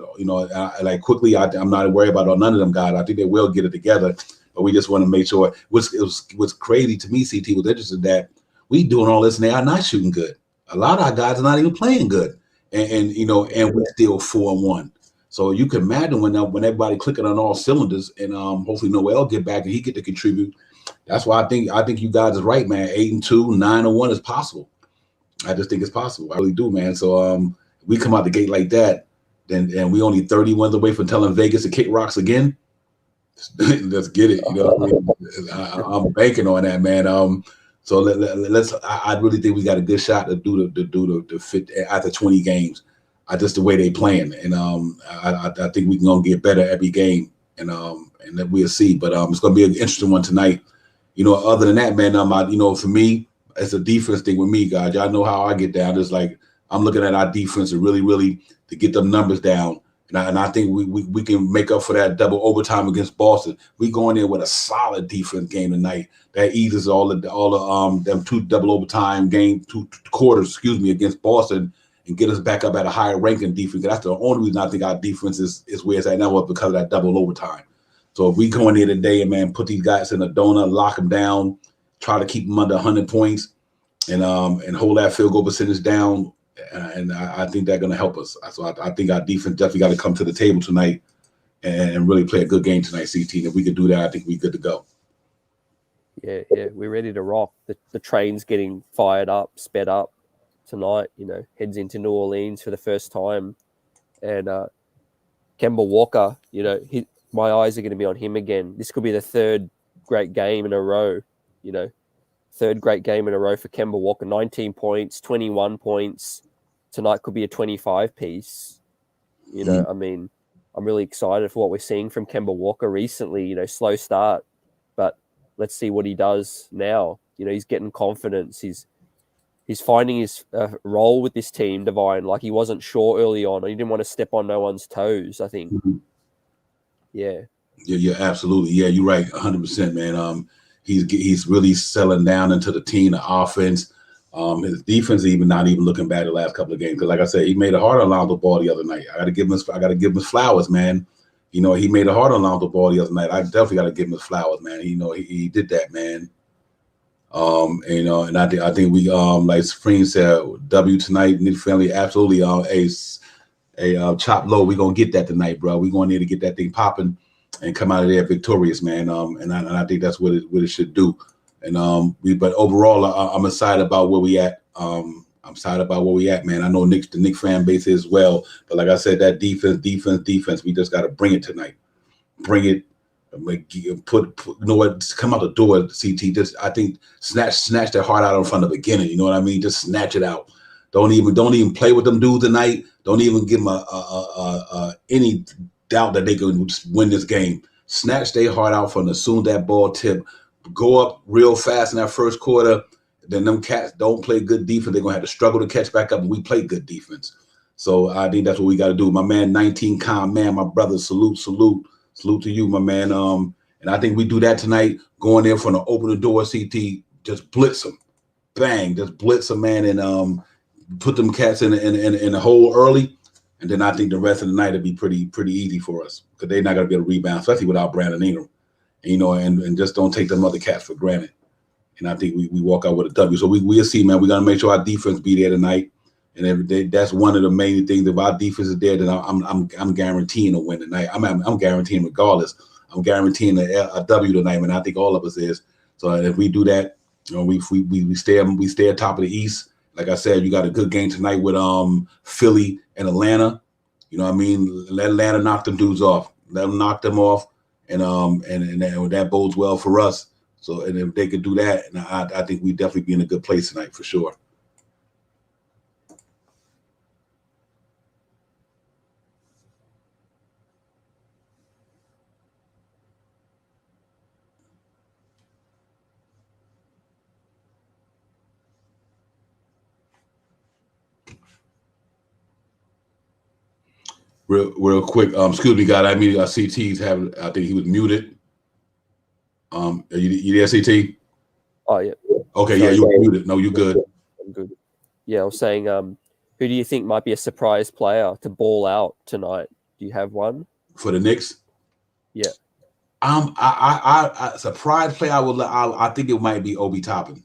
quickly. I'm not worried about none of them guys. I think they will get it together, but we just want to make sure. What's crazy to me, CT, was interesting that we doing all this and they are not shooting good. A lot of our guys are not even playing good, and we still 4-1. So you can imagine when everybody clicking on all cylinders, and hopefully Noel get back and he get to contribute. That's why I think you guys is right, man. 8-2, 9-1 is possible. I just think it's possible. I really do, man. So we come out the gate like that, and we only 30 wins away from telling Vegas to kick rocks again. Let's get it. I'm banking on that, man. So let's. I really think we got a good shot to do the fit after 20 games. Just the way they playing, and I think we can gonna get better every game, and that we'll see. But it's gonna be an interesting one tonight. Other than that, man, for me, it's a defense thing with me, guys. Y'all know how I get down. It's like I'm looking at our defense to really to get them numbers down, and I think we can make up for that double overtime against Boston. We going in with a solid defense game tonight that eases all the them two double overtime two quarters, against Boston. And get us back up at a higher ranking defense. That's the only reason I think our defense is where it's at now, because of that double overtime. So if we go in there today and, man, put these guys in a donut, lock them down, try to keep them under 100 points, and hold that field goal percentage down, and I think they're going to help us. So I think our defense definitely got to come to the table tonight and really play a good game tonight, CT. And if we could do that, I think we're good to go. Yeah, we're ready to rock. The train's getting fired up, sped up tonight. Heads into New Orleans for the first time, and Kemba Walker. My eyes are going to be on him again. This could be the third great game in a row. Third great game in a row for Kemba Walker. 19 points, 21 points. Tonight could be a 25 piece. I mean, I'm really excited for what we're seeing from Kemba Walker recently. Slow start, but let's see what he does now. He's getting confidence. He's finding his role with this team, Divine. Like, he wasn't sure early on. He didn't want to step on no one's toes, I think. Mm-hmm. Yeah, absolutely. Yeah, you're right, 100%, man. He's really settling down into the team, the offense. His defense even not even looking bad the last couple of games. Because, like I said, he made it hard on Lonzo Ball the other night. I got to give him his flowers, man. He made it hard on Lonzo Ball the other night. I definitely got to give him his flowers, man. He did that, man. And I think we like Supreme said, W tonight, Nick Family, absolutely. A chop low. We're gonna get that tonight, bro. We're gonna need to get that thing popping and come out of there victorious, man. And I think that's what it should do. And but overall, I'm excited about where we at. I'm excited about where we at, man. I know the Knick fan base is as well, but like I said, that defense. We just got to bring it tonight. Bring it. Come out the door, CT. Just, I think, snatch their heart out in front of the beginning. You know what I mean? Just snatch it out. Don't even play with them dudes tonight. Don't even give them any doubt that they can win this game. Snatch their heart out from as soon as that ball tip. Go up real fast in that first quarter. Then them cats don't play good defense. They're gonna have to struggle to catch back up. And we play good defense. So I think that's what we got to do. My man, 19 calm man, my brother. Salute to you, my man. And I think we do that tonight. Going there from the open the door, CT. Just blitz them, bang. Just blitz them, man, and put them cats in the hole early. And then I think the rest of the night will be pretty easy for us because they're not gonna be able to rebound, especially without Brandon Ingram. And just don't take them other cats for granted. And I think we walk out with a W. So we'll see, man. We got to make sure our defense be there tonight. And that's one of the main things. If our defense is there, then I'm guaranteeing a win tonight. I'm guaranteeing regardless. I'm guaranteeing a W tonight, man. I think all of us is. So if we do that, we stay at top of the East. Like I said, you got a good game tonight with Philly and Atlanta. You know what I mean? Let Atlanta knock them dudes off. Let them knock them off. And that bodes well for us. So, and if they could do that, and I think we definitely be in a good place tonight for sure. Real quick, excuse me, guys. I mean, CT's having. I think he was muted. Are you there, CT? Oh yeah. Okay, sorry, yeah, you were muted. No, you good. I'm good. Yeah, I was saying, who do you think might be a surprise player to ball out tonight? Do you have one for the Knicks? Yeah. I surprise player. I think it might be Obi Toppin.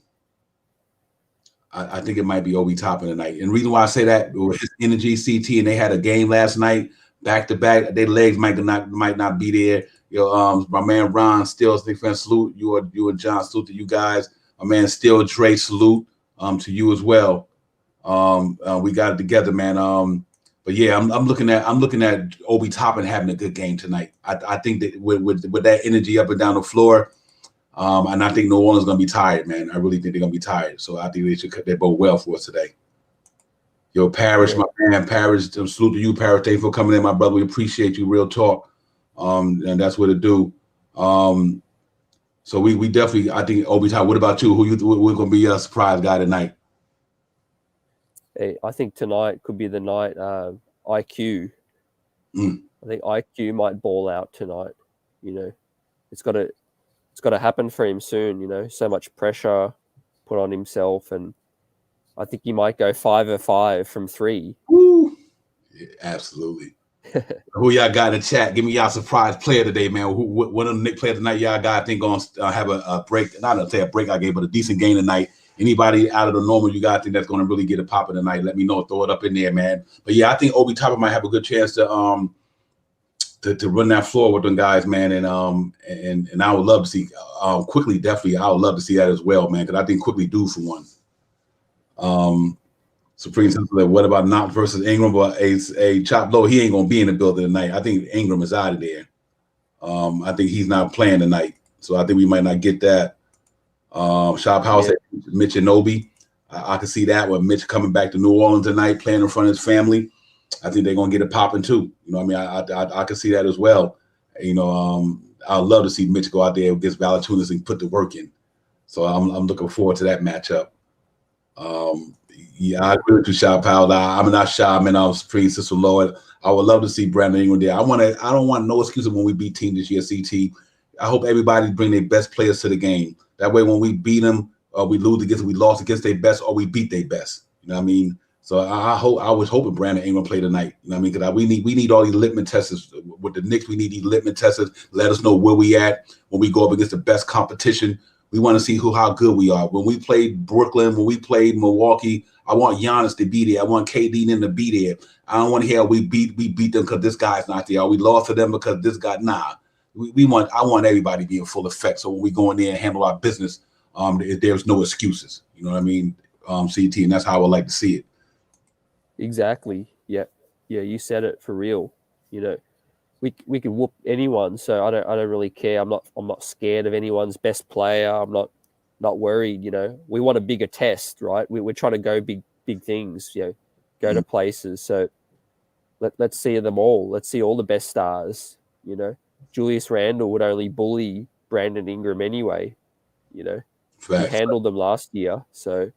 I think it might be Obi Toppin tonight. And the reason why I say that, his energy, CT, and they had a game last night, back to back. Their legs might not be there. My man Ron Stills, big fan, salute you and John, salute to you guys. My man Still Dre, salute to you as well. We got it together, man. But yeah, I'm looking at Obi Toppin having a good game tonight. I think that with that energy up and down the floor. And I think New Orleans is going to be tired, man. I really think they're going to be tired. So I think they bode well for us today. Yo, Parrish, my man, Parrish, salute to you, Parrish. Thanks for coming in, my brother. We appreciate you, real talk. And that's what it do. So we definitely, I think, Obi Toppin. What about you? We're going to be a surprise guy tonight? Hey, I think tonight could be the night IQ. I think IQ might ball out tonight. It's got to happen for him soon. So much pressure put on himself, and I think he might go 5 of 5 from 3. Woo. Yeah, absolutely. Who y'all got in the chat? Give me y'all surprise player today, man. One of the Knicks players tonight y'all got, I think, going to have a break. Not to say a breakout game, but a decent game tonight. Anybody out of the normal you guys think that's going to really get it popping tonight? Let me know. Throw it up in there, man. But yeah, I think Obi Toppin might have a good chance to run that floor with them guys, man. And I would love to see Quickly. Definitely, I would love to see that as well, man. Because I think Quickly due for one. Supreme Sensitive. What about Knox versus Ingram? But a Chop Low, he ain't gonna be in the building tonight. I think Ingram is out of there. I think he's not playing tonight, so I think we might not get that. Shop House, Mitch and Obi. I can see that with Mitch coming back to New Orleans tonight, playing in front of his family. I think they're gonna get it popping too. You know, what I mean, I can see that as well. You know, I'd love to see Mitch go out there against Valanciunas and put the work in. So I'm looking forward to that matchup. Yeah, I agree with you, Shy Powell. I'm not shy, man. I'm Supreme System Lord. I would love to see Brandon Ingram there. I don't want no excuses when we beat team this year, CT. I hope everybody bring their best players to the game. That way, when we beat them, we lose against, we lost against their best, or we beat their best. You know what I mean? So I was hoping Brandon Ingram play tonight. You know what I mean? Because we need all these litmus tests with the Knicks. We need these litmus tests. Let us know where we at when we go up against the best competition. We want to see how good we are. When we played Brooklyn, when we played Milwaukee, I want Giannis to be there. I want KD to be there. I don't want to hear we beat them because this guy's not there. Or we lost to them because this guy. Nah, I want everybody to be in full effect. So when we go in there and handle our business, there's no excuses. You know what I mean? CT, and that's how I would like to see it. Exactly. Yeah. You said it for real. You know, we can whoop anyone. So I don't really care. I'm not scared of anyone's best player. I'm not worried. You know, we want a bigger test, right? We're trying to go big things. You know, go to places. So let's see them all. Let's see all the best stars. You know, Julius Randle would only bully Brandon Ingram anyway. You know, he handled them last year. So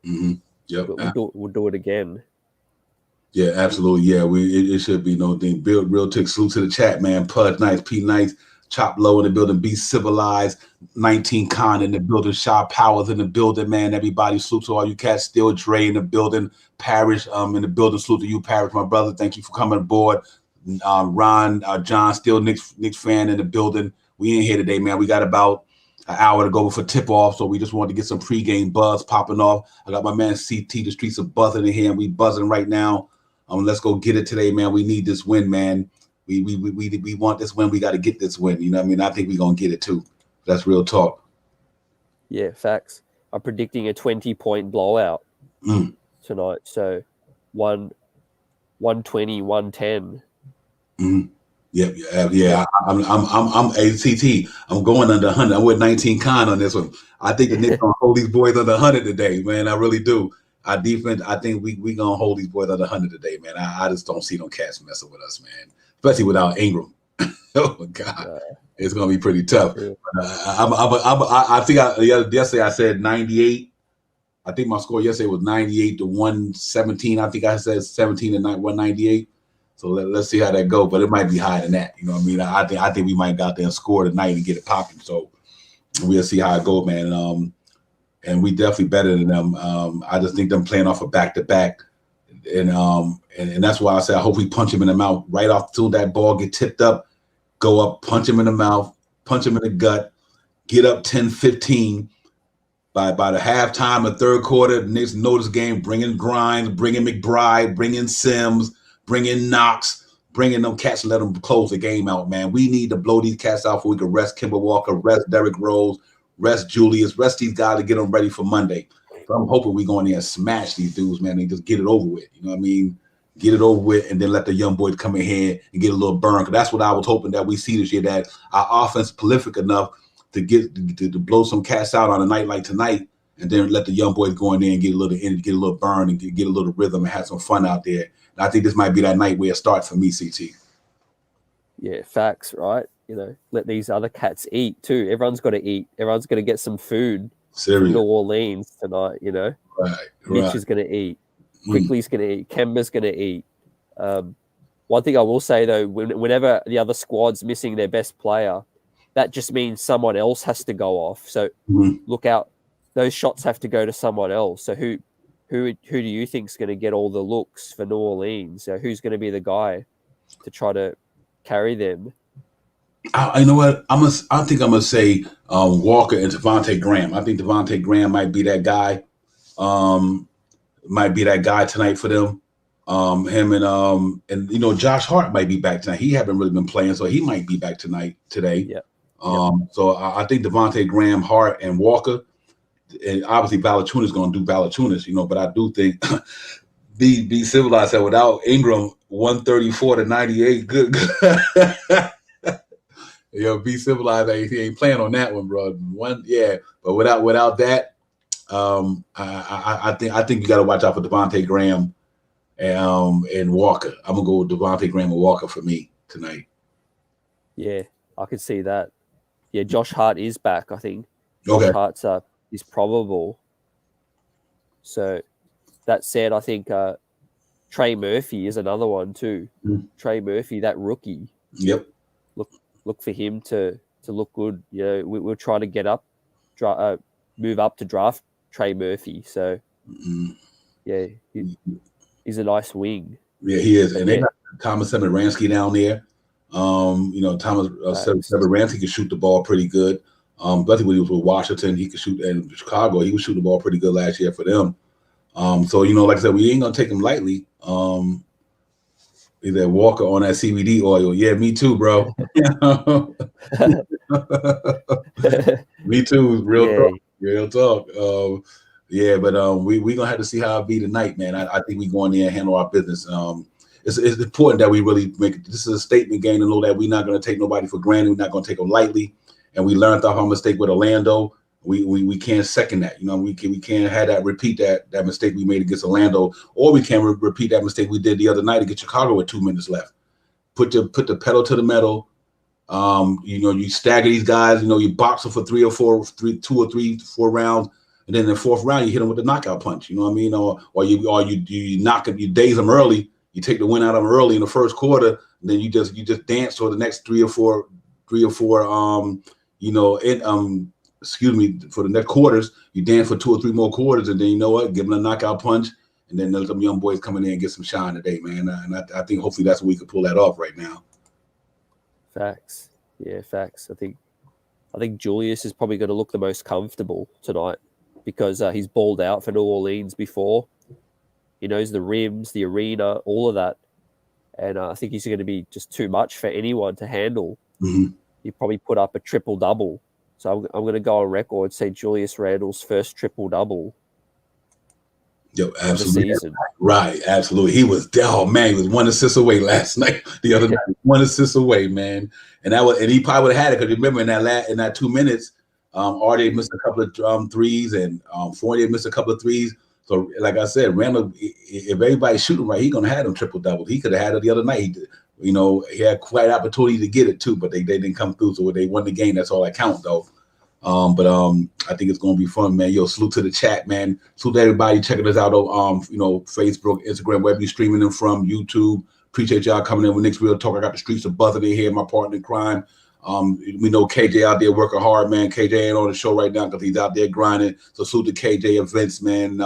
we'll do it again. Yeah, absolutely. Yeah, it should be no thing. Build real tick. Salute to the chat, man. Pudge Nice, P Nice, Chop Low in the building. Be Civilized. 19 Con in the building. Shop Powers in the building, man. Everybody, salute to all you cats. Still Dre in the building. Parrish in the building. Salute to you, Parrish, my brother. Thank you for coming aboard. Ron, John, still Knicks fan in the building. We ain't here today, man. We got about an hour to go before tip off, so we just wanted to get some pregame buzz popping off. I got my man CT. The streets are buzzing in here, and we buzzing right now. Let's go get it today, man. We need this win, man. We want this win. We got to get this win. You know what I mean? I think we're going to get it too. That's real talk. Yeah, facts. I'm predicting a 20-point blowout tonight. So 120, 110. Yeah. I'm ACT. I'm going under 100. I'm with 19 Con on this one. I think the Knicks going to hold these boys under 100 today, man. I really do. Our defense, I think we gonna hold these boys under 100 today, man. I just don't see no cats messing with us, man. Especially without Ingram. Oh my God, it's gonna be pretty tough. I think yesterday I said 98. I think my score yesterday was 98 to 117. I think I said 17 to 198. So let's see how that goes. But it might be higher than that. You know what I mean? I think we might go out there and score tonight and get it popping. So we'll see how it goes, man. And we definitely better than them. I just think them playing off a back-to-back. And that's why I say I hope we punch him in the mouth right off till that ball get tipped up, go up, punch him in the mouth, punch him in the gut, get up 10-15. By the halftime of third quarter, the Knicks know this game, bring in Grimes, bring in McBride, bring in Sims, bring in Knox, bring in them cats and let them close the game out, man. We need to blow these cats out so we can rest Kemba Walker, rest Derrick Rose, rest Julius, rest these guys to get them ready for Monday. So I'm hoping we go in there and smash these dudes, man, and just get it over with. You know what I mean? Get it over with, and then let the young boys come in here and get a little burn. Because that's what I was hoping that we see this year, that our offense is prolific enough to get to blow some cats out on a night like tonight, and then let the young boys go in there and get a little energy, get a little burn, and get a little rhythm and have some fun out there. And I think this might be that night where it starts for me, CT. Yeah, facts, right? You know, let these other cats eat too. Everyone's got to eat. Everyone's going to get some food from New Orleans tonight, you know. Mitch is going to eat. Quickly's going to eat. Kemba's going to eat. One thing I will say, though, whenever the other squad's missing their best player, that just means someone else has to go off. So look out. Those shots have to go to someone else. So who do you think is going to get all the looks for New Orleans? So who's going to be the guy? to try to carry them. You know what? I think I'm gonna say Walker and Devontae Graham. I think Devontae Graham might be that guy. Might be that guy tonight for them. Him and you know Josh Hart might be back tonight. He haven't really been playing, so he might be back today. Yeah. So I think Devontae Graham, Hart, and Walker, and obviously Valanciunas going to do Valanciunas, you know. But I do think be civilized that without Ingram, 134 to 98, good. Be civilized. He ain't playing on that one, bro. But without that, I think you got to watch out for Devontae Graham and Walker. I'm gonna go with Devontae Graham and Walker for me tonight. Yeah, I can see that. Yeah, Josh Hart is back. I think Okay. Josh Hart's is probable. So that said, I think Trey Murphy is another one too. Mm-hmm. Trey Murphy, that rookie. Yep. Look for him to look good. You know, we'll try to get up, move up to draft Trey Murphy. So yeah, he's a nice wing. Yeah, he is. And they got Thomas Satoransky down there. You know, Thomas Satoransky can shoot the ball pretty good. Especially when he was with Washington, he could shoot. And Chicago, he was shooting the ball pretty good last year for them. So you know, like I said, we ain't gonna take him lightly. Either Walker on that CBD oil. Yeah, me too, bro. Me too. Real talk. But we gonna have to see how it be tonight, man. I think we go in there and handle our business. It's important that we really make this is a statement game and know that we're not gonna take nobody for granted. We're not gonna take them lightly. And we learned off our mistake with Orlando. We can't second that. You know, we can't have that repeat that mistake we made against Orlando, or we can't repeat that mistake we did the other night against Chicago with 2 minutes left. Put the pedal to the metal. You know, you stagger these guys. You know, you box them for 2 or 3 to 4 rounds, and then in the 4th round you hit them with the knockout punch. You know what I mean? Or you knock them, you daze them early. You take the win out of them early in the first quarter, and then you just dance for the next 3 or 4. For the next quarters, you dance for 2 or 3 more quarters, and then you know what? Give them a knockout punch, and then let them young boys come in there and get some shine today, man. And I think hopefully that's what we could pull that off right now. Facts. Yeah, facts. I think Julius is probably going to look the most comfortable tonight because he's balled out for New Orleans before. He knows the rims, the arena, all of that. And I think he's going to be just too much for anyone to handle. Mm-hmm. He probably put up a triple-double. So I'm going to go on record, say Julius Randle's first triple-double. Yo, absolutely. Season. Right, absolutely. He was 1 assist away last night. The other night, 1 assist away, man. And he probably would have had it because remember in that 2 minutes, RJ missed a couple of threes and Fournier missed a couple of threes. So like I said, Randle, if everybody's shooting right, he's gonna have them triple doubles. He could have had it the other night. He had quite opportunity to get it too, but they didn't come through. So they won the game. That's all that counts, though. I think it's gonna be fun, man. Yo, salute to the chat, man. Salute to everybody checking us out on Facebook, Instagram, wherever you streaming them from, YouTube. Appreciate y'all coming in with Knicks Real Talk. I got the streets of buzzing in here, my partner in crime. We know KJ out there working hard, man. KJ ain't on the show right now because he's out there grinding. So salute to KJ events, man.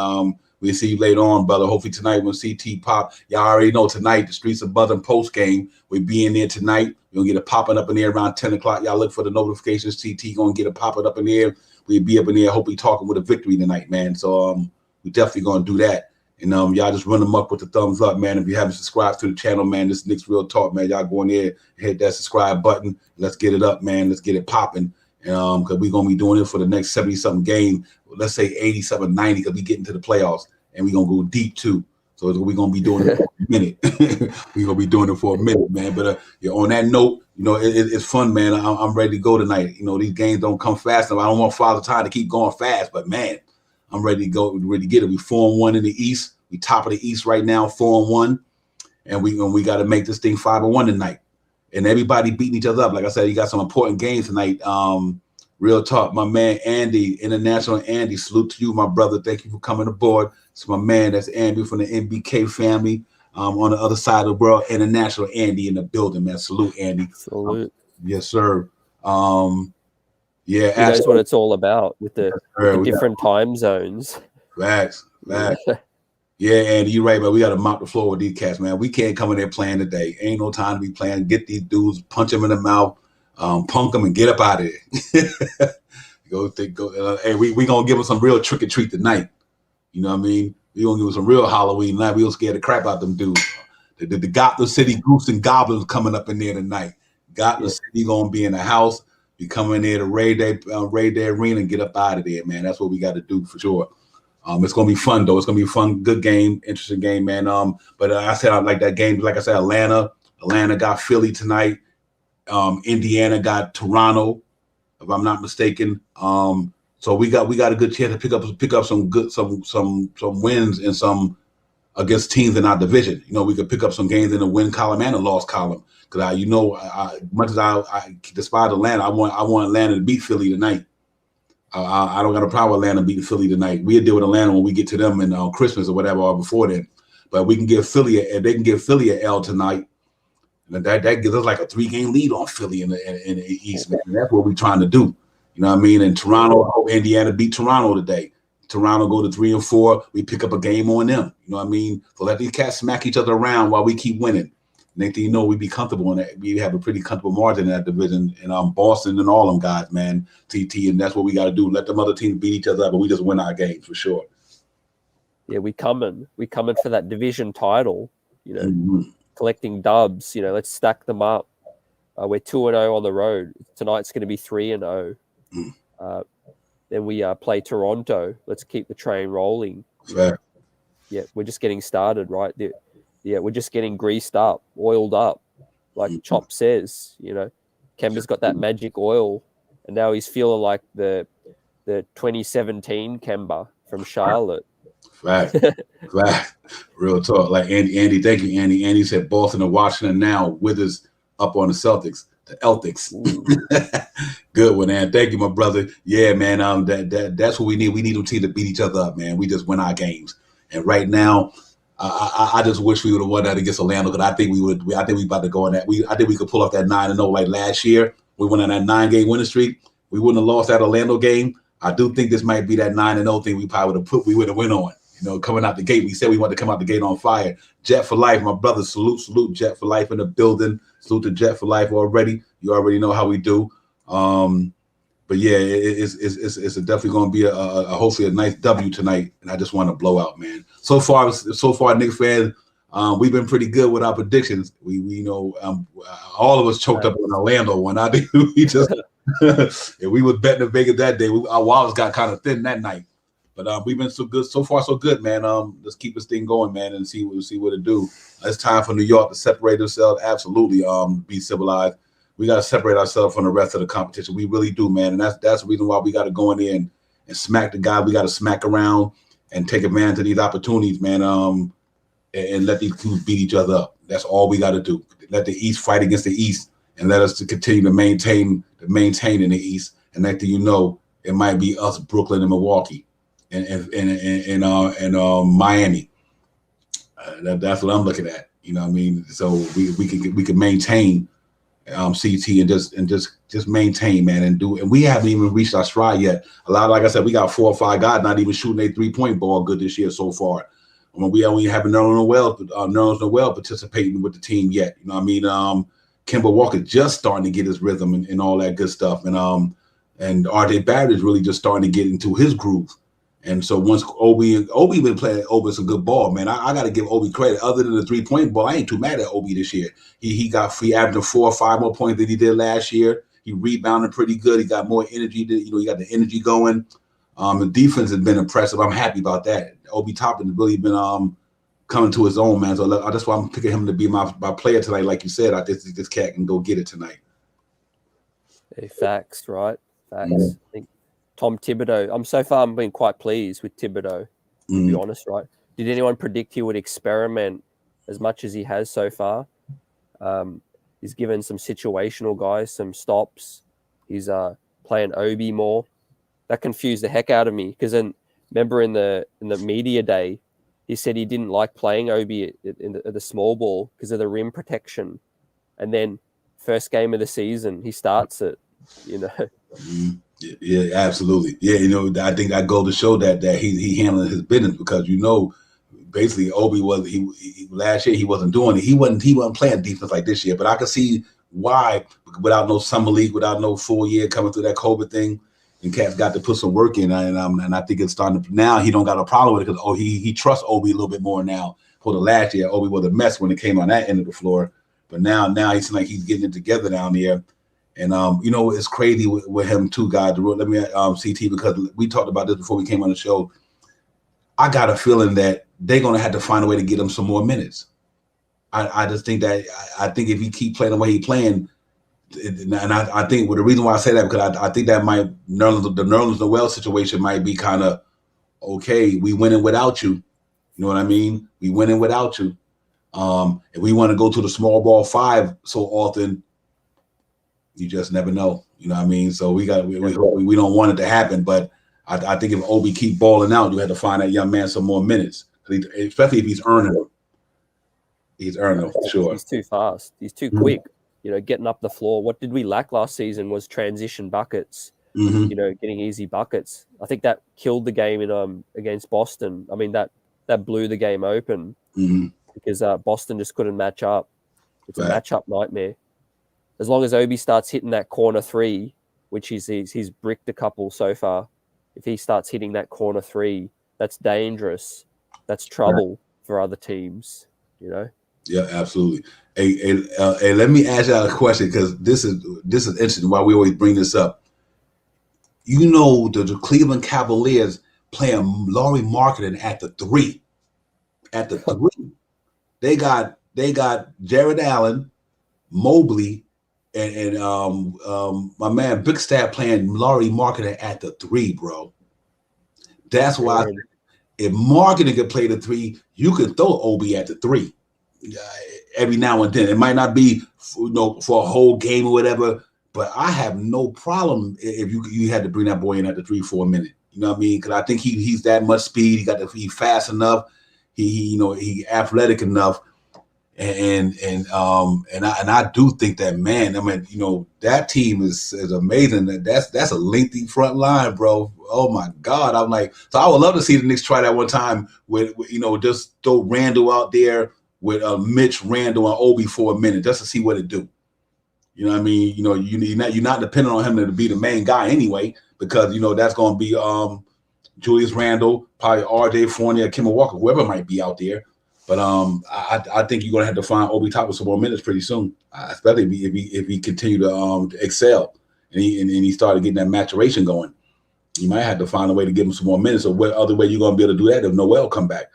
We'll see you later on, brother. Hopefully tonight when CT pop, y'all already know tonight the streets of buzzing post game. We'll be in there tonight. We'll get it popping up in there around 10 o'clock. Y'all look for the notifications. CT gonna get it popping up in there. We'll be up in there. Hopefully talking with a victory tonight, man. So we definitely gonna do that. And y'all just run them up with the thumbs up, man. If you haven't subscribed to the channel, man, this is Knicks Real Talk, man. Y'all go in there and hit that subscribe button. Let's get it up, man. Let's get it popping. Because we're going to be doing it for the next 70-something game. Let's say 87, 90, because we get into the playoffs. And we're going to go deep, too. So we're going to be doing it for a minute. We're going to be doing it for a minute, man. But on that note, it's fun, man. I'm ready to go tonight. These games don't come fast enough. I don't want Father Time to keep going fast, but, man, I'm ready to go, ready to get it. We 4-1 in the East. We top of the East right now, 4-1, and we got to make this thing 5-1 tonight. And everybody beating each other up. Like I said, you got some important games tonight. Real talk, my man Andy, International Andy. Salute to you, my brother. Thank you for coming aboard. It's my man. That's Andy from the NBK family. On the other side of the world, International Andy in the building, man. Salute, Andy. Salute. Yes, sir. Yeah, that's what it's all about with the different time zones. Facts. Yeah, Andy, you're right, but we got to mop the floor with these cats, man. We can't come in there playing today. Ain't no time to be playing. Get these dudes, punch them in the mouth, punk them, and get up out of there. Hey, we gonna give them some real trick or treat tonight. You know what I mean? We gonna give them some real Halloween night. We gonna scare the crap out them dudes. The Gotham City Goose and Goblins coming up in there tonight. Gotham City gonna be in the house. We come in there to raid their arena and get up out of there, man. That's what we got to do for sure. It's gonna be fun though. It's gonna be a fun, good game, interesting game, man. But I said I like that game. Like I said, Atlanta got Philly tonight. Indiana got Toronto, if I'm not mistaken. So we got a good chance to pick up some wins and some against teams in our division. You know, we could pick up some games in the win column and the loss column. Because much as I despise Atlanta, I want Atlanta to beat Philly tonight. I don't got a problem with Atlanta beating Philly tonight. We'll deal with Atlanta when we get to them in Christmas or whatever or before then. But we can give Philly if they can give Philly an L tonight. That gives us like a 3-game lead on Philly in the East, man. And that's what we're trying to do. You know what I mean? And Toronto, Indiana beat Toronto today. Toronto go to 3-4. We pick up a game on them. You know what I mean? So let these cats smack each other around while we keep winning. Next thing you know, we be comfortable in that. We have a pretty comfortable margin in that division. And Boston and all them guys, man, TT, and that's what we got to do. Let them other teams beat each other up, but we just win our games for sure. Yeah, we coming for that division title. You know, collecting dubs. You know, let's stack them up. We're 2-0 on the road. Tonight's going to be 3-0. Then we play Toronto. Let's keep the train rolling. Fair. Yeah, we're just getting started, right? Yeah, we're just getting greased up, oiled up, like Chop says. You know, Kemba's got that magic oil, and now he's feeling like the 2017 Kemba from Charlotte. Fact. Real talk. Like Andy, thank you, Andy. Andy said Boston and Washington now. Withers up on the Celtics. The Celtics. Good one, man. Thank you, my brother. Yeah, man. That's what we need. We need them teams to beat each other up, man. We just win our games. And right now, I just wish we would have won that against Orlando, because I think we would. I think we about to go on that. I think we could pull off that 9-0 like last year. We went on that 9-game winning streak. We wouldn't have lost that Orlando game. I do think this might be that 9-0 thing we probably would have went on. You know, coming out the gate, we said we wanted to come out the gate on fire. Jet for life, my brother. Salute, Jet for life in the building. Salute to Jet for life already. You already know how we do. But yeah, it's definitely going to be a hopefully a nice W tonight, and I just want to blow out, man. So far, Knicks fans, we've been pretty good with our predictions. We know all of us choked up on Orlando one. I think we just if we was betting in Vegas that day, our wallets got kind of thin that night. But we've been so far so good, man. Let's keep this thing going, man, and see what it do. It's time for New York to separate themselves. Absolutely, be civilized. We got to separate ourselves from the rest of the competition. We really do, man. And that's the reason why we got to go in there and smack the guy. We got to smack around and take advantage of these opportunities, man. And let these teams beat each other up. That's all we got to do. Let the East fight against the East, and let us to continue to maintain in the East. And next thing you know, it might be us, Brooklyn and Milwaukee, and Miami. That's what I'm looking at. You know what I mean? So we can maintain. CT and just maintain, man, and we haven't even reached our stride yet. Like I said, we got 4 or 5 guys not even shooting a 3-point ball good this year so far. We only haven't Nerlens Noel participating with the team yet. You know what I mean? Kemba Walker just starting to get his rhythm and all that good stuff, and RJ Barrett is really just starting to get into his groove. And so once Obi been playing some good ball, man. I got to give Obi credit. Other than the 3-point ball, I ain't too mad at Obi this year. He averaging 4 or 5 more points than he did last year. He rebounded pretty good. He got more energy. He got the energy going. The defense has been impressive. I'm happy about that. Obi Toppin has really been coming to his own, man. So that's why I'm picking him to be my player tonight. Like you said, I think this cat can go get it tonight. Hey, facts, right? Facts. Mm-hmm. I think Tom Thibodeau. I'm been quite pleased with Thibodeau, to be honest, right? Did anyone predict he would experiment as much as he has so far? He's given some situational guys some stops. He's playing Obi more. That confused the heck out of me, because then remember in the media day, he said he didn't like playing Obi at the small ball because of the rim protection, and then first game of the season he starts it. Yeah, absolutely. Yeah, I think I go to show that he handling his business, because basically Obi was he last year he wasn't doing it. He wasn't playing defense like this year. But I can see why without no summer league, without no full year coming through that COVID thing, and Cat's got to put some work in. And I think it's starting to now. He don't got a problem with it because he trusts Obi a little bit more now. For the last year, Obi was a mess when it came on that end of the floor. But now he seems like he's getting it together down there. And it's crazy with him too, guys. Let me CT, because we talked about this before we came on the show. I got a feeling that they're gonna have to find a way to get him some more minutes. I just think that I think if he keep playing the way he's playing, and I think the reason why I say that because I think that might the Nerlens Noel situation might be kind of okay. We winning without you. You know what I mean? We winning without you. And we want to go to the small ball 5 so often. You just never know. You know what I mean? So we don't want it to happen. But I think if Obi keep balling out, you have to find that young man some more minutes, especially if he's earning them. He's earning them for sure. He's too fast. He's too quick. Getting up the floor. What did we lack last season was transition buckets. Getting easy buckets. I think that killed the game in against Boston. I mean that blew the game open because Boston just couldn't match up. It's a matchup nightmare. As long as Obi starts hitting that corner 3, which he's bricked a couple so far, if he starts hitting that corner 3, that's dangerous. That's trouble for other teams, Yeah, absolutely. Hey, let me ask y'all a question because this is interesting. Why we always bring this up. The Cleveland Cavaliers playing Lauri Markkanen at the 3. At the 3, they got Jared Allen, Mobley, and my man Big Stat playing Lauri Markkanen at the 3, bro. That's why if Markkanen can play the 3, you can throw Obi at the 3 every now and then. It might not be for a whole game or whatever, but I have no problem if you had to bring that boy in at the 3 for a minute. You know what I mean? Because I think he's that much speed. He's fast enough. He athletic enough. And I do think that, man, I mean, that team is amazing. That's a lengthy front line, bro. Oh my God. I'm like, so I would love to see the Knicks try that one time with just throw Randall out there with Mitch, Randall, and Obi for a minute just to see what it do. You know what I mean? You're not depending on him to be the main guy anyway, because that's going to be Julius Randle, probably RJ Fournier, Kemba Walker, whoever might be out there. But I think you're going to have to find Obi Toppin some more minutes pretty soon, especially if he continue to excel and he started getting that maturation going. You might have to find a way to give him some more minutes. Or what other way you're going to be able to do that if Noel come back?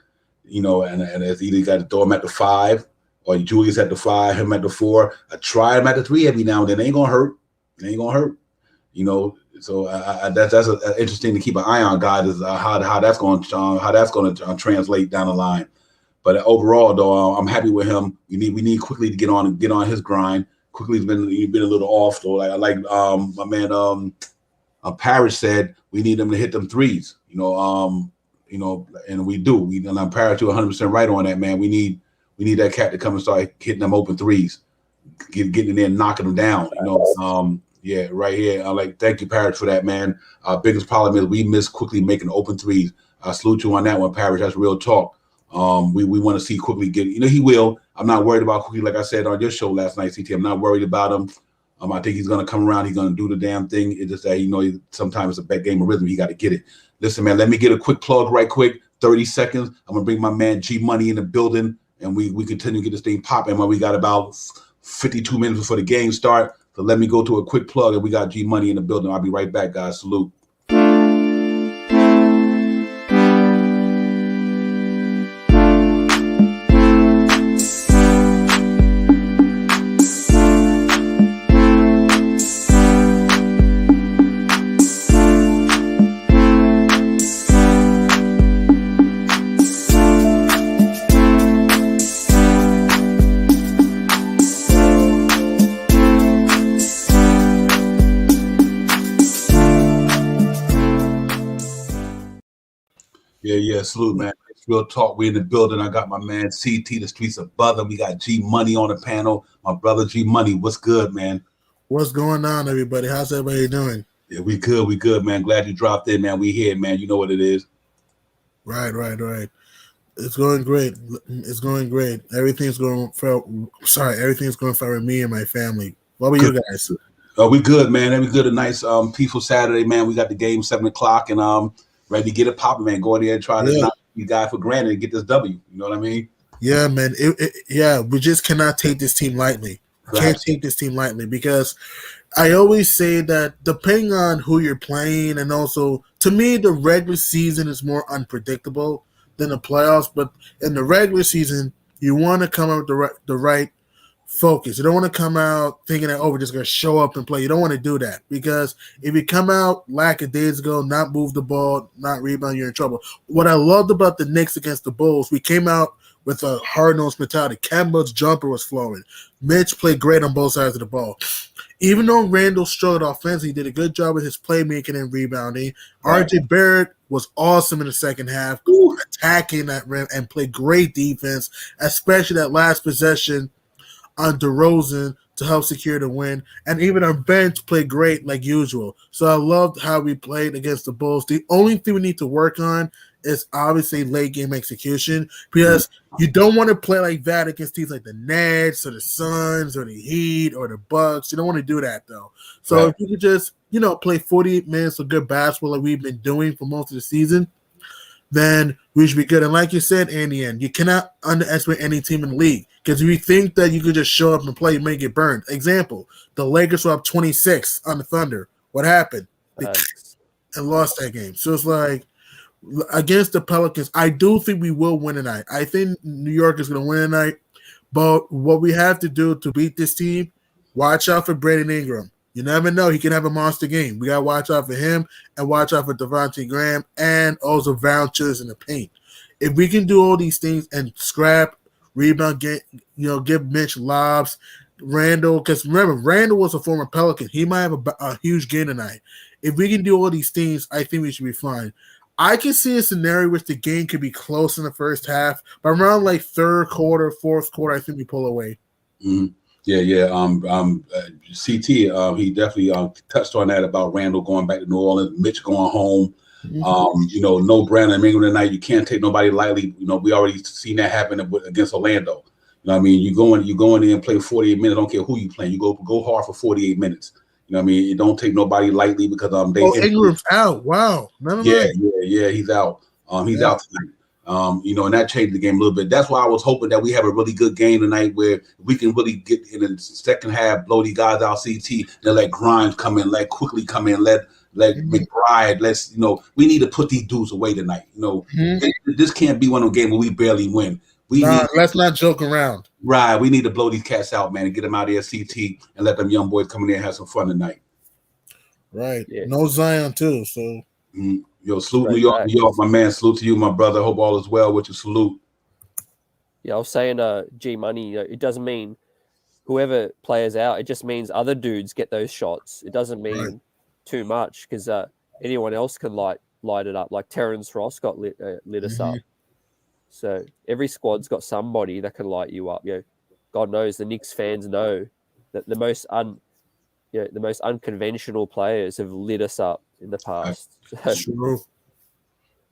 And it's either got to throw him at the 5 or Julius at the 5, him at the 4. I try him at the 3 every now and then. It ain't going to hurt. It ain't going to hurt. So that's interesting to keep an eye on, guys, is how that's going to translate down the line. But overall, though, I'm happy with him. We need quickly to get on his grind. Quickly's been a little off, though. Like my man Parrish said, we need him to hit them 3s. And we do. And I'm Parrish, you're 100% right on that, man. We need that cat to come and start hitting them open 3s, getting in there and knocking them down. Yeah, right here. Thank you, Parrish, for that, man. Our biggest problem is we miss quickly making open 3s. I salute you on that one, Parrish. That's real talk. We want to see quickly get. He will. I'm not worried about quickly, like I said on your show last night, CT. I'm not worried about him. I think he's going to come around. He's going to do the damn thing. It's just that sometimes it's a bad game of rhythm. He got to get it. Listen, man. Let me get a quick plug, right quick. 30 seconds. I'm gonna bring my man G Money in the building, and we continue to get this thing popping. We got about 52 minutes before the game start. So let me go to a quick plug, and we got G Money in the building. I'll be right back, guys. Salute. Yeah, salute, man. It's real talk. We in the building. I got my man CT, the streets of Butler. We got G Money on the panel. My brother G Money. What's good, man? What's going on, everybody? How's everybody doing? Yeah, we good, man. Glad you dropped in, man. We here, man. You know what it is. Right. It's going great. It's going great. Everything's going for. Sorry, everything's going for me and my family. What about you guys? We good, man. We good. A nice, peaceful Saturday, man. We got the game 7:00, and ready to get it popping, man. Go in there and try to not be guy for granted and get this W. You know what I mean? Yeah, man. We just cannot take this team lightly. Can't take this team lightly because I always say that depending on who you're playing, and also to me, the regular season is more unpredictable than the playoffs. But in the regular season, you want to come out with the right focus. You don't want to come out thinking that, we're just going to show up and play. You don't want to do that because if you come out lackadaisical, not move the ball, not rebound, you're in trouble. What I loved about the Knicks against the Bulls, we came out with a hard-nosed mentality. Kemba's jumper was flowing. Mitch played great on both sides of the ball. Even though Randall struggled offensively, he did a good job with his playmaking and rebounding. RJ Barrett was awesome in the second half, attacking that rim and played great defense, especially that last possession on DeRozan to help secure the win. And even our bench played great like usual. So I loved how we played against the Bulls. The only thing we need to work on is obviously late game execution because you don't want to play like that against teams like the Nets or the Suns or the Heat or the Bucks. You don't want to do that though. So if you could just, play 48 minutes of good basketball like we've been doing for most of the season, then we should be good. And like you said, Andy, you cannot underestimate any team in the league because if you think that you could just show up and play, you may get burned. Example, the Lakers were up 26 on the Thunder. What happened? And lost that game. So it's like, against the Pelicans, I do think we will win tonight. I think New York is going to win tonight. But what we have to do to beat this team, watch out for Brandon Ingram. You never know. He can have a monster game. We got to watch out for him and watch out for Devontae Graham and also vouchers in the paint. If we can do all these things and scrap, rebound, give Mitch lobs, Randall, because remember, Randall was a former Pelican. He might have a huge game tonight. If we can do all these things, I think we should be fine. I can see a scenario which the game could be close in the first half, but around like third quarter, fourth quarter, I think we pull away. Mm-hmm. Yeah. CT, he definitely touched on that about Randall going back to New Orleans, Mitch going home. Mm-hmm. No Brandon Ingram tonight. You can't take nobody lightly. We already seen that happen against Orlando. You know what I mean? You go in there and play 48 minutes. I don't care who you play. You go hard for 48 minutes. You know what I mean? You don't take nobody lightly because Ingram's out. Wow. Yeah, he's out. He's out tonight. And that changed the game a little bit. That's why I was hoping that we have a really good game tonight where we can really get in the second half, blow these guys out CT, then let Grimes come in, let Quickly come in, let McBride, we need to put these dudes away tonight. This can't be one of those games where we barely win. Let's not joke around. Right. We need to blow these cats out, man, and get them out of there, CT, and let them young boys come in there and have some fun tonight. Right. Yeah. No Zion, too. So, salute New York, my man. Salute to you, my brother. Hope all is well with you. Salute. Yeah, I was saying, G Money, it doesn't mean whoever players out. It just means other dudes get those shots. It doesn't mean too much because anyone else can light it up. Like Terrence Ross got lit us up. So every squad's got somebody that can light you up. God knows the Knicks fans know that the most unconventional players have lit us up in the past. True.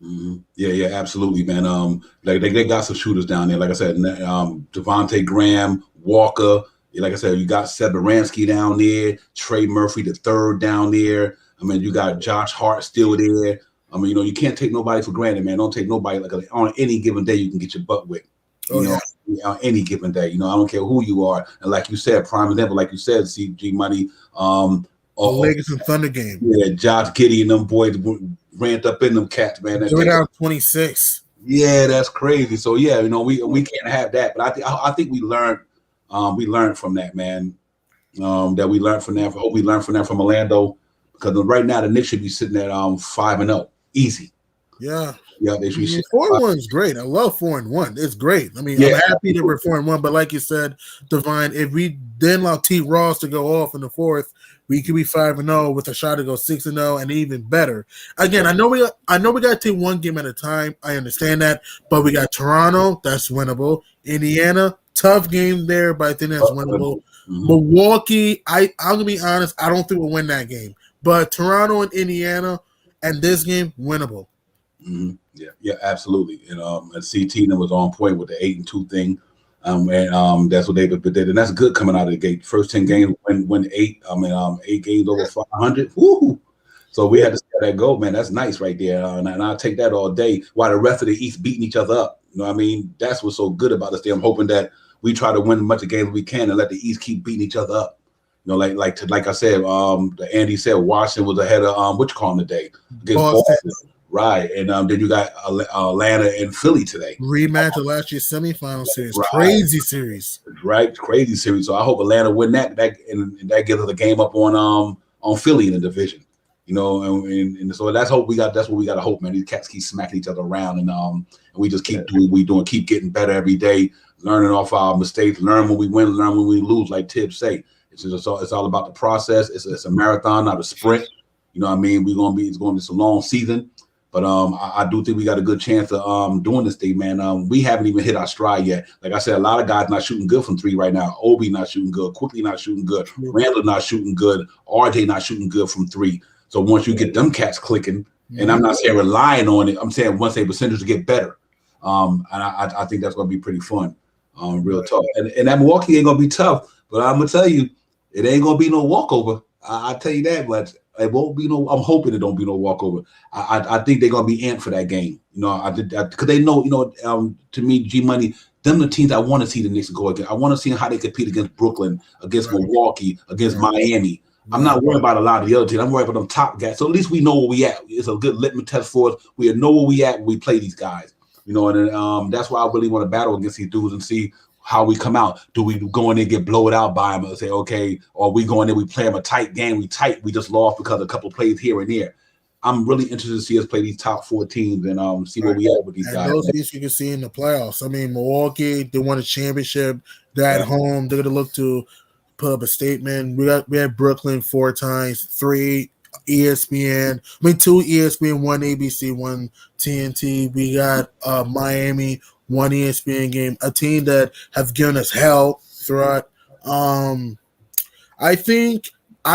Mm-hmm. Yeah, absolutely, man. They got some shooters down there. Like I said, Devontae Graham, Walker. Like I said, you got Seberansky down there, Trey Murphy the third down there. I mean, you got Josh Hart still there. I mean, you can't take nobody for granted, man. Don't take nobody on any given day you can get your butt with. On any given day. I don't care who you are. And like you said, prime example, like you said, CG Money. The Lakers and Thunder game. Yeah, Josh Giddey and them boys ran up in them cats, man. They were down 26. Yeah, that's crazy. So yeah, we can't have that. But I think we learned from that, man. That we learned from that. I hope we learned from that from Orlando. Because right now the Knicks should be sitting at 5-0. Easy. Yeah. Yeah, they should be 4-1 is great. I love 4-1. It's great. I mean, I'm happy that we're 4-1, but like you said, Divine, if we didn't allow T. Ross to go off in the fourth, we could be 5-0 with a shot to go 6-0 and even better. Again, I know we got to take one game at a time. I understand that, but we got Toronto, that's winnable. Indiana, tough game there, but I think that's winnable. Mm-hmm. Milwaukee, I'm gonna be honest, I don't think we'll win that game. But Toronto and Indiana and this game, winnable. Mm-hmm. Yeah, absolutely. And CT was on point with the 8-2 thing. And that's what they did, and that's good coming out of the gate. First 10 games, win 8. 8 games over 500. Woo! So we had to see that go, man. That's nice right there, and I'll take that all day. While the rest of the East beating each other up, you know what I mean? That's what's so good about this. I'm hoping that we try to win as much of games as we can and let the East keep beating each other up. You know, like I said, Andy said Washington was ahead of what you call them today against Boston. Right, and then you got Atlanta and Philly today. Rematch of last year's semifinal series. Right. Crazy series. Right, crazy series. So I hope Atlanta win that and that gives us a game up on Philly in the division. You know, and so that's what we got to hope, man. These cats keep smacking each other around, and we just keep doing what we doing, keep getting better every day, learning off our mistakes, learn when we win, learn when we lose, like Tibbs say. It's all about the process. It's a marathon, not a sprint. You know what I mean? It's going to be some long season. But I do think we got a good chance of doing this thing, man. We haven't even hit our stride yet. Like I said, a lot of guys not shooting good from 3 right now. Obi not shooting good. Quickly not shooting good. Randall not shooting good. RJ not shooting good from 3. So once you get them cats clicking, and I'm not saying relying on it, I'm saying once their percentage get better. And I think that's going to be pretty fun. Real tough. And that Milwaukee ain't going to be tough. But I'm going to tell you, it ain't going to be no walkover. I tell you that much. It won't be no. I'm hoping it don't be no walkover. I think they're gonna be amped for that game. You know, because they know. You know, to me, G Money, them the teams I want to see the Knicks go against. I want to see how they compete against Brooklyn, against Milwaukee, against Miami. I'm not worried about a lot of the other teams. I'm worried about them top guys. So at least we know where we at. It's a good litmus test for us. We know where we at when we play these guys. You know, and that's why I really want to battle against these dudes and see how we come out. Do we go in there and get blown out by them and say, okay, or we go in there, we play them a tight game, we just lost because of a couple of plays here and there. I'm really interested to see us play these top 4 teams and see where we at with these guys. Those teams you can see in the playoffs. I mean, Milwaukee, they won a championship. They're at home. They're going to look to put up a statement. We had Brooklyn 4 times, 3 ESPN. 2 ESPN, 1 ABC, 1 TNT. We got Miami, 1 ESPN game, a team that have given us hell throughout. I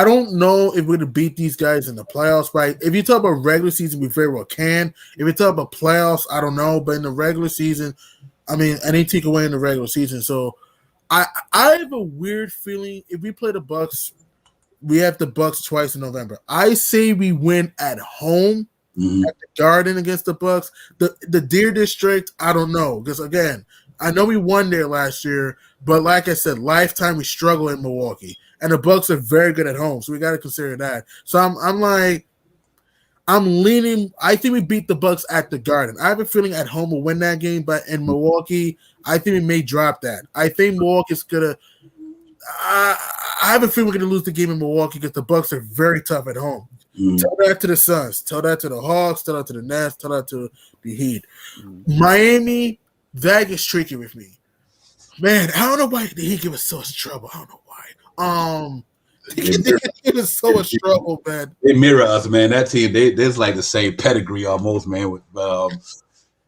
don't know if we're going to beat these guys in the playoffs, right? If you talk about regular season, we very well can. If you talk about playoffs, I don't know. But in the regular season, I mean, any take away in the regular season. So I have a weird feeling if we play the Bucks, we have the Bucks twice in November. I say we win at home. At the Garden against the Bucks. The Deer District, I don't know. Because, again, I know we won there last year, but like I said, lifetime we struggle in Milwaukee. And the Bucks are very good at home, so we got to consider that. So I'm leaning. I think we beat the Bucks at the Garden. I have a feeling at home we'll win that game, but in Milwaukee, I think we may drop that. I think Milwaukee's going to I have a feeling we're going to lose the game in Milwaukee because the Bucks are very tough at home. Tell that to the Suns. Tell that to the Hawks. Tell that to the Nets. Tell that to the Heat. Miami, that gets tricky with me. Man, I don't know why the Heat give us so much trouble. I don't know why. They give us so much trouble, man. They mirror us, man. That team, there's like the same pedigree almost, man. With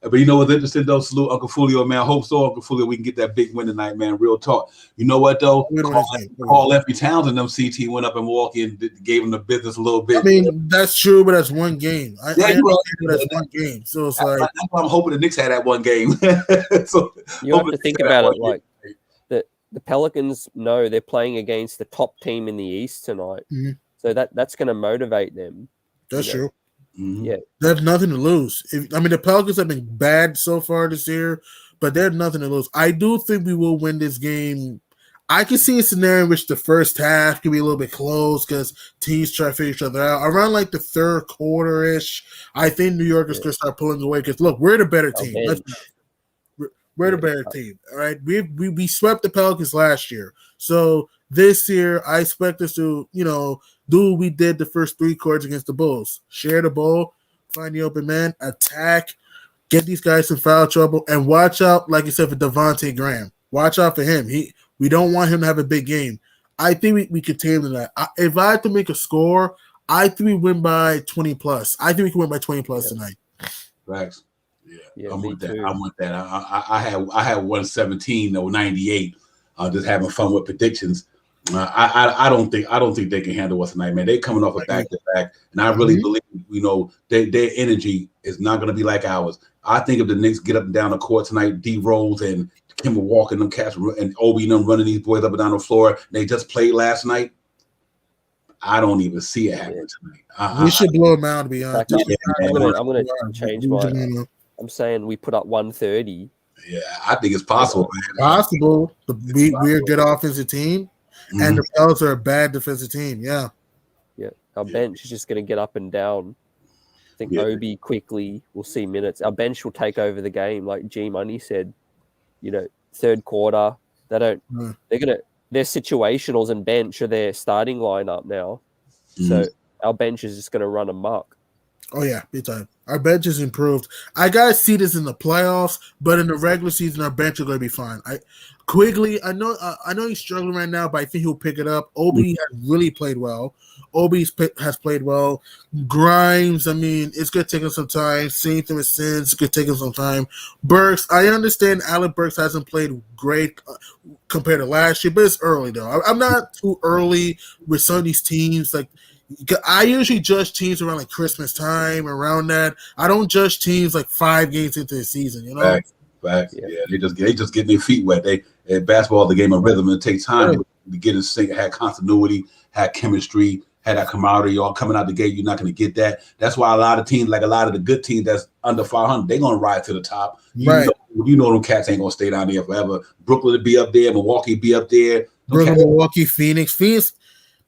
but you know what's interesting though? Salute Uncle Fulio, man. I hope so, Uncle Fulio, we can get that big win tonight, man. Real talk. You know what though? Carl Leffy Towns and them CT went up in Milwaukee and gave them the business a little bit. I mean, that's true, but that's one game. That's one game. So it's like that's why I'm hoping the Knicks had that one game. So you have to think about it like the Pelicans know they're playing against the top team in the East tonight. So that's going to motivate them. That's true. Yeah, they have nothing to lose. The Pelicans have been bad so far this year, but they have nothing to lose. I do think we will win this game. I can see a scenario in which the first half can be a little bit close because teams try to figure each other out. Around like the third quarter-ish, I think New York is going to start pulling away because, look, we're the better team. We're the better team, all right? We swept the Pelicans last year. So this year, I expect us to, do what we did the first 3 quarters against the Bulls. Share the ball, find the open man, attack, get these guys in foul trouble, and watch out, like you said, for Devontae Graham. Watch out for him. We don't want him to have a big game. I think we could tame that. If I had to make a score, I think we win by 20+. I think we can win by 20+ tonight. Facts. Yeah, I'm with that. I'm with that. I had 117 or 98. Just having fun with predictions. I don't think they can handle us tonight, man. They coming off a back to back, and I really believe their energy is not going to be like ours. I think if the Knicks get up and down the court tonight, D Rose and Kemba Walker and them cats and Obi and them running these boys up and down the floor, they just played last night. I don't even see it happening tonight. We should blow them out, to be honest. I'm going to change my. I'm saying we put up 130. Yeah, I think it's possible, man. Possible. We're a good offensive team, and the Pelicans are a bad defensive team. Yeah. Yeah. Our bench is just going to get up and down. I think Obi quickly will see minutes. Our bench will take over the game, like G Money said. Third quarter, they're their situationals and bench are their starting lineup now. So our bench is just going to run amok. Oh yeah, big time. Our bench is improved. I gotta see this in the playoffs, but in the regular season, our bench are gonna be fine. Quigley, I know he's struggling right now, but I think he'll pick it up. Obi has really played well. Obi has played well. Grimes, I mean, it's gonna take him some time. Same thing with Sins, it's gonna take him some time. Burks, I understand Alec Burks hasn't played great compared to last year, but it's early though. I'm not too early with some of these teams. Like, I usually judge teams around like Christmas time, around that. I don't judge teams like 5 games into the season, Facts. Yeah, they just getting their feet wet. Basketball is the game of rhythm, and it takes time to get in sync. Had continuity, had chemistry, had that camaraderie. All coming out the gate, you're not going to get that. That's why a lot of teams, like a lot of the good teams that's under 500, they're going to ride to the top. You know them cats ain't going to stay down there forever. Brooklyn will be up there, Milwaukee be up there. Milwaukee, Phoenix.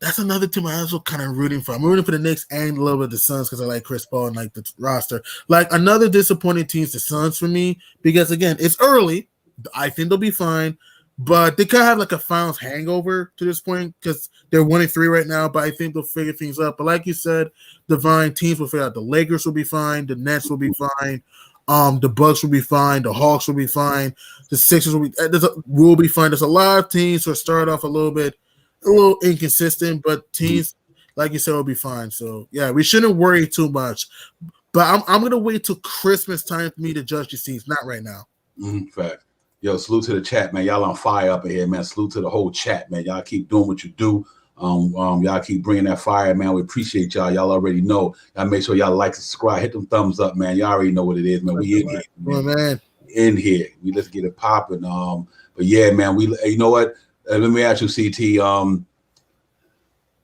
That's another team I'm also kind of rooting for. I'm rooting for the Knicks and a little bit of the Suns because I like Chris Paul and like the roster. Like, another disappointing team is the Suns for me because, again, it's early. I think they'll be fine, but they kind of have like a finals hangover to this point because they're 1-3 right now, but I think they'll figure things out. But like you said, Divine, teams will figure out. The Lakers will be fine. The Nets will be fine. The Bucks will be fine. The Hawks will be fine. The Sixers will be fine. There's a lot of teams who start off a little inconsistent, but teams, like you said, will be fine. So yeah, we shouldn't worry too much. But I'm gonna wait till Christmas time for me to judge these teams, not right now. Fact. Yo, salute to the chat, man. Y'all on fire up in here, man. Salute to the whole chat, man. Y'all keep doing what you do. Y'all keep bringing that fire, man. We appreciate y'all. Y'all already know. Y'all make sure y'all like, subscribe, hit them thumbs up, man. Y'all already know what it is, man. We in here, man. In here. We let's get it popping. But yeah, man. You know what? Let me ask you, CT.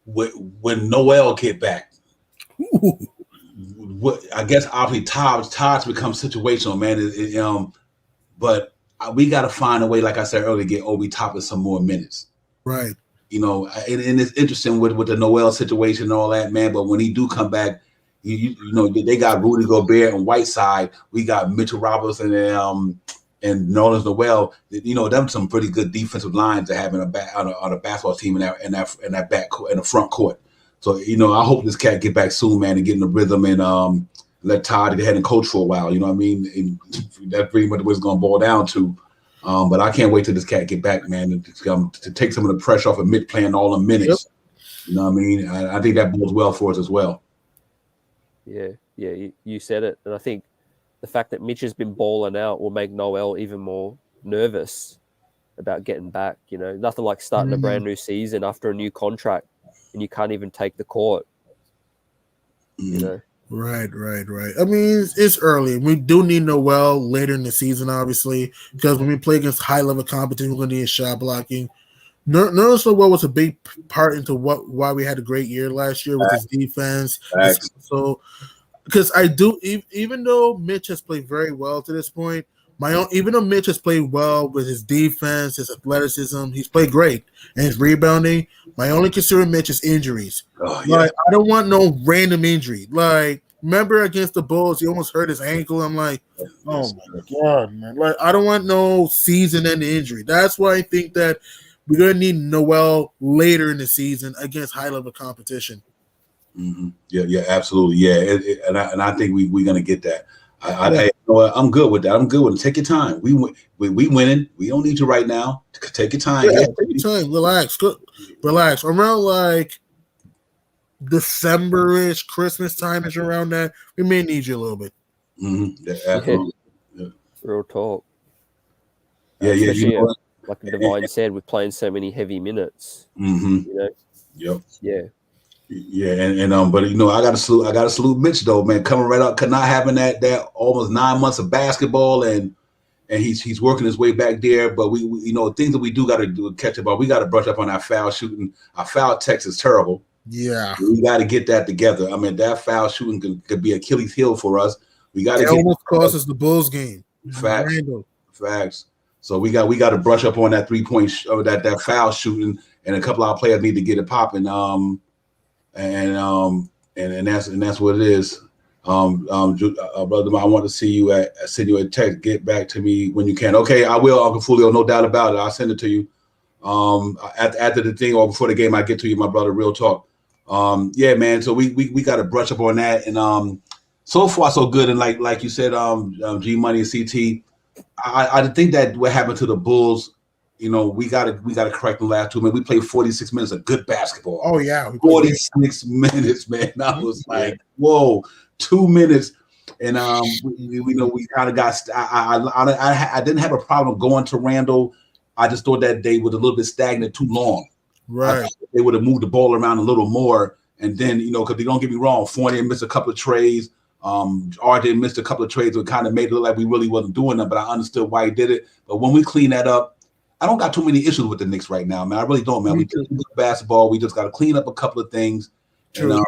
When Noel get back, I guess obviously Todd's become situational, man. But we got to find a way, like I said earlier, to get Obi Toppin some more minutes. Right. And it's interesting with the Noel situation and all that, man. But when he do come back, they got Rudy Gobert and Whiteside. We got Mitchell Robinson and Nerlens Noel. Them some pretty good defensive lines to have on a basketball team in that back court, in the front court. So I hope this cat get back soon, man, and get in the rhythm and let Todd get ahead and coach for a while. You know what I mean? And that's pretty much what it's going to boil down to. But I can't wait till this cat get back, man, to take some of the pressure off of Mitch playing all the minutes. Yep. You know what I mean? I think that bodes well for us as well. Yeah, you said it. And I think the fact that Mitch has been balling out will make Noel even more nervous about getting back. Nothing like starting a brand new season after a new contract and you can't even take the court. Right. I mean, it's early. We do need Noel later in the season, obviously, because when we play against high-level competition, we're going to need shot blocking. Nerlens Noel was a big part into why we had a great year last year with his defense. So, because even though Mitch has played very well to this point, even though Mitch has played well with his defense, his athleticism, he's played great, and his rebounding, my only concern with Mitch is injuries. I don't want no random injury. Like, remember against the Bulls, he almost hurt his ankle. I'm like, oh my God, man. Like, I don't want no season-ending injury. That's why I think that we're going to need Noel later in the season against high-level competition. Yeah, absolutely. Yeah, and I think we're going to get that. I'm good with that. I'm good with it. Take your time. We winning. We don't need you right now. Take your time. Take your time. Relax. Around like December-ish, Christmas time is around that. We may need you a little bit. Yeah, absolutely. Real talk. Yeah. like Divine said, with playing so many heavy minutes. Yep. Yeah. Yeah, and but I gotta salute Mitch though, man, coming right up, not having that almost 9 months of basketball, and he's working his way back there. But we things that we do got to do catch up on. We got to brush up on our foul shooting. Our foul text is terrible. Yeah, we got to get that together. I mean, that foul shooting could be Achilles' heel for us. We got to get almost cost us the Bulls game. Facts. So we got to brush up on that 3-point that foul shooting, and a couple of our players need to get it popping. And that's what it is. Brother, I want to see you send you a text. Get back to me when you can. Okay, I will, Uncle Fulio, no doubt about it. I'll send it to you. After the thing or before the game, I get to you, my brother. Real talk. Yeah, man. So we got to brush up on that. And so far so good. And like you said, G Money and CT, I think that what happened to the Bulls. We gotta correct the last 2 minutes. We played 46 minutes of good basketball. Oh yeah, 46 minutes, man. I was like, whoa, 2 minutes, and we kind of got. I didn't have a problem going to Randall. I just thought that they was a little bit stagnant too long. Right. They would have moved the ball around a little more, and then because they don't get me wrong, Fournier missed a couple of trades. RJ missed a couple of trades that kind of made it look like we really wasn't doing them, but I understood why he did it. But when we clean that up, I don't got too many issues with the Knicks right now, man. I really don't, man. We play good basketball. We just got to clean up a couple of things, and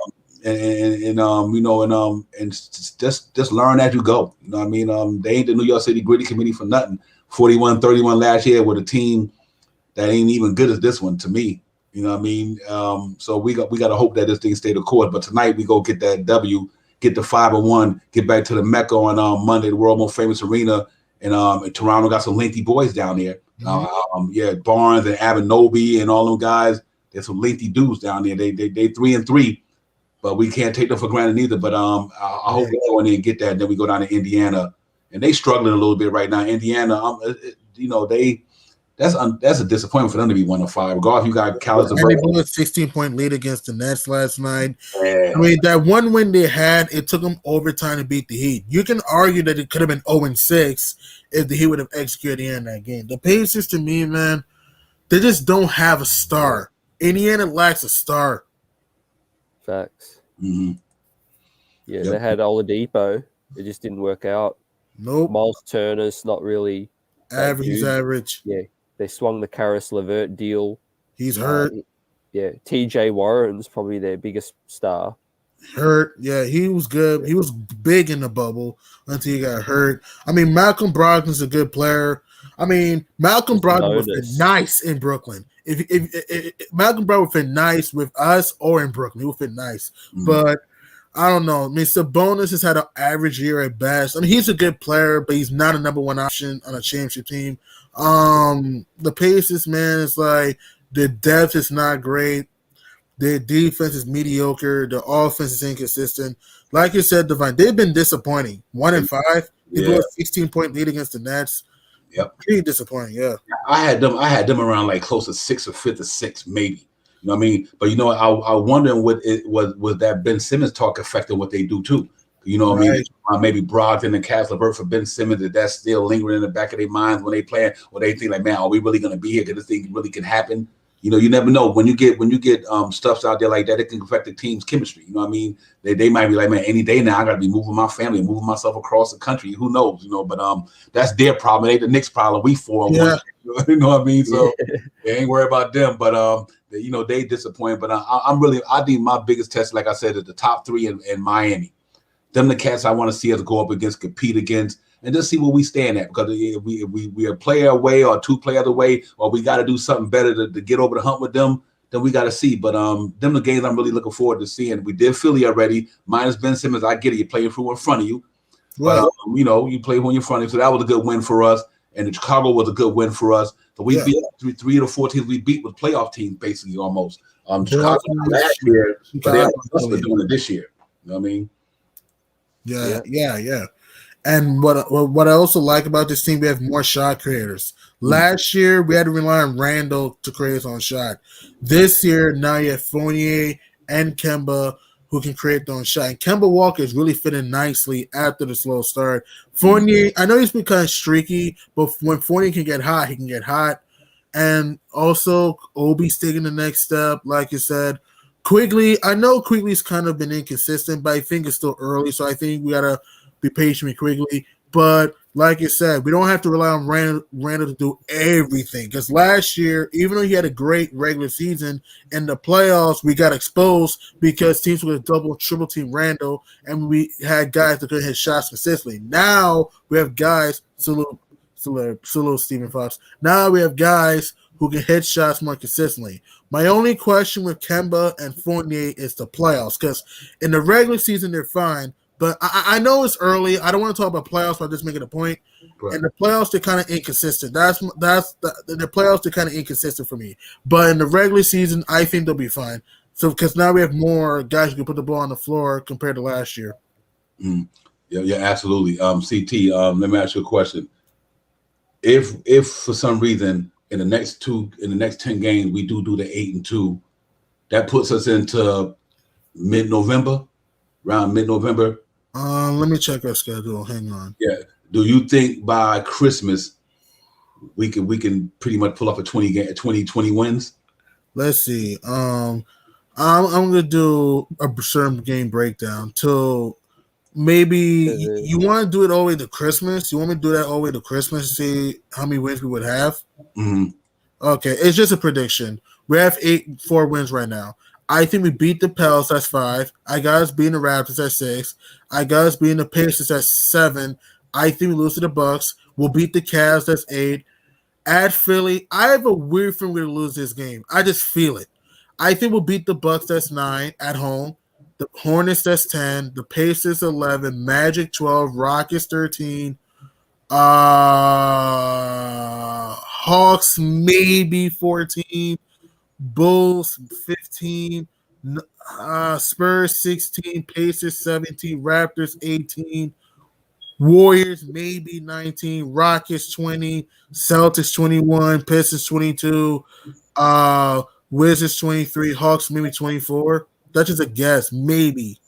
just learn as you go. You know what I mean? They ain't the New York City Gritty Committee for nothing. 41-31 last year with a team that ain't even good as this one to me. You know what I mean? So we got to hope that this thing stay the course. But tonight we go get that W, get the 5-1, get back to the Mecca on Monday, the world most famous arena, and Toronto got some lengthy boys down there. Barnes and Abenobi and all them guys. There's some lengthy dudes down there. They 3-3, but we can't take them for granted either. But I hope they go in there and get that. And then we go down to Indiana, and they struggling a little bit right now. Indiana, that's a disappointment for them to be 1-5. Regardless, you got Calais. And they blew a 16-point lead against the Nets last night. Yeah. I mean, that one win they had, it took them overtime to beat the Heat. You can argue that it could have been 0-6 if the Heat would have executed in that game. The Pacers, to me, man, they just don't have a star. Indiana lacks a star. Facts. Mm-hmm. Yeah, They had Oladipo. It just didn't work out. Nope. Miles Turner's not really average. Yeah, they swung the Karis LeVert deal. He's hurt. TJ Warren's probably their biggest star. Hurt. Yeah, he was good. He was big in the bubble until he got hurt. I mean, Malcolm Brogdon's a good player. I mean, Malcolm Brogdon would fit nice in Brooklyn. If Malcolm Brogdon would fit nice with us or in Brooklyn, he would fit nice. Mm-hmm. But I don't know. I mean, Sabonis has had an average year at best. I mean, he's a good player, but he's not a number one option on a championship team. The Pacers, man, it's like the depth is not great. Their defense is mediocre. The offense is inconsistent. Like you said, Divine, they've been disappointing. 1-5. They blew a 16-point lead against the Nets. Yep. Pretty disappointing, yeah. I had them around like close to 6th or 5th or 6th, maybe. You know what I mean? But I wonder was that Ben Simmons talk affecting what they do too. You know what I mean? Maybe Brogdon and Karis LeVert for Ben Simmons, that's still lingering in the back of their minds when they play, or they think like, man, are we really gonna be here? Because this thing really can happen. You never know. When you get stuffs out there like that, it can affect the team's chemistry. You know what I mean? They might be like, man, any day now I gotta be moving my family, moving myself across the country. Who knows? But that's their problem. It ain't the Knicks' problem. We 4-1. You know what I mean? So they ain't worried about them. But they disappoint. But I think my biggest test, like I said, is the top 3 in Miami. Them the cats I want to see us go up against, compete against, and just see where we stand at. Because if we a player away or 2 players away, or we got to do something better to get over the hump with them, then we got to see. But them the games I'm really looking forward to seeing. We did Philly already, minus Ben Simmons. I get it. You're playing for in front of you. Right. But, you play when you're in front of you. So that was a good win for us. And the Chicago was a good win for us. So we beat 3 of the 4 teams we beat with playoff teams, basically, almost. Chicago last year, but they're doing it this year. You know what I mean? Yeah. And what I also like about this team, we have more shot creators. Last year, we had to rely on Randall to create his own shot. This year, now you have Fournier and Kemba who can create their own shot. And Kemba Walker is really fitting nicely after the slow start. Fournier, I know he's been kind of streaky, but when Fournier can get hot, he can get hot. And also, Obi's taking the next step. Like you said, Quigley, I know Quigley's kind of been inconsistent, but I think it's still early. So I think we got to be patient with Quigley. But like you said, we don't have to rely on Randall to do everything. Because last year, even though he had a great regular season, in the playoffs, we got exposed because teams were double, triple team Randall, and we had guys that could hit shots consistently. Now we have guys, salute Stephen Fox. Now we have guys who can hit shots more consistently. My only question with Kemba and Fournier is the playoffs, because in the regular season they're fine, but I know it's early. I don't want to talk about playoffs, but I'm just making a point. Right. In the playoffs, they're kind of inconsistent. The playoffs, they're kind of inconsistent for me. But in the regular season, I think they'll be fine. So because now we have more guys who can put the ball on the floor compared to last year. Yeah, absolutely. CT, let me ask you a question. If for some reason in the next 10 games we do the 8-2, that puts us into mid-November, around mid-November. Let me check our schedule. Hang on. Yeah. Do you think by Christmas we can pretty much pull off a 20 wins? Let's see. I'm gonna do a certain game breakdown till maybe you want to do it all the way to Christmas. You want me to do that all the way to Christmas to see how many wins we would have? Mm-hmm. Okay, it's just a prediction. We have 4 wins right now. I think we beat the Pels, that's 5. I got us beating the Raptors, that's 6. I got us beating the Pacers, that's 7. I think we lose to the Bucks. We'll beat the Cavs, that's 8. At Philly, I have a weird feeling we're going to lose this game. I just feel it. I think we'll beat the Bucks, that's 9, at home. The Hornets, that's 10. The Pacers, 11. Magic, 12. Rockets, 13. Hawks, maybe 14. Bulls, 15. Spurs, 16. Pacers, 17. Raptors, 18. Warriors, maybe 19. Rockets, 20. Celtics, 21. Pistons, 22. Wizards, 23. Hawks, maybe 24. That's just a guess. Maybe.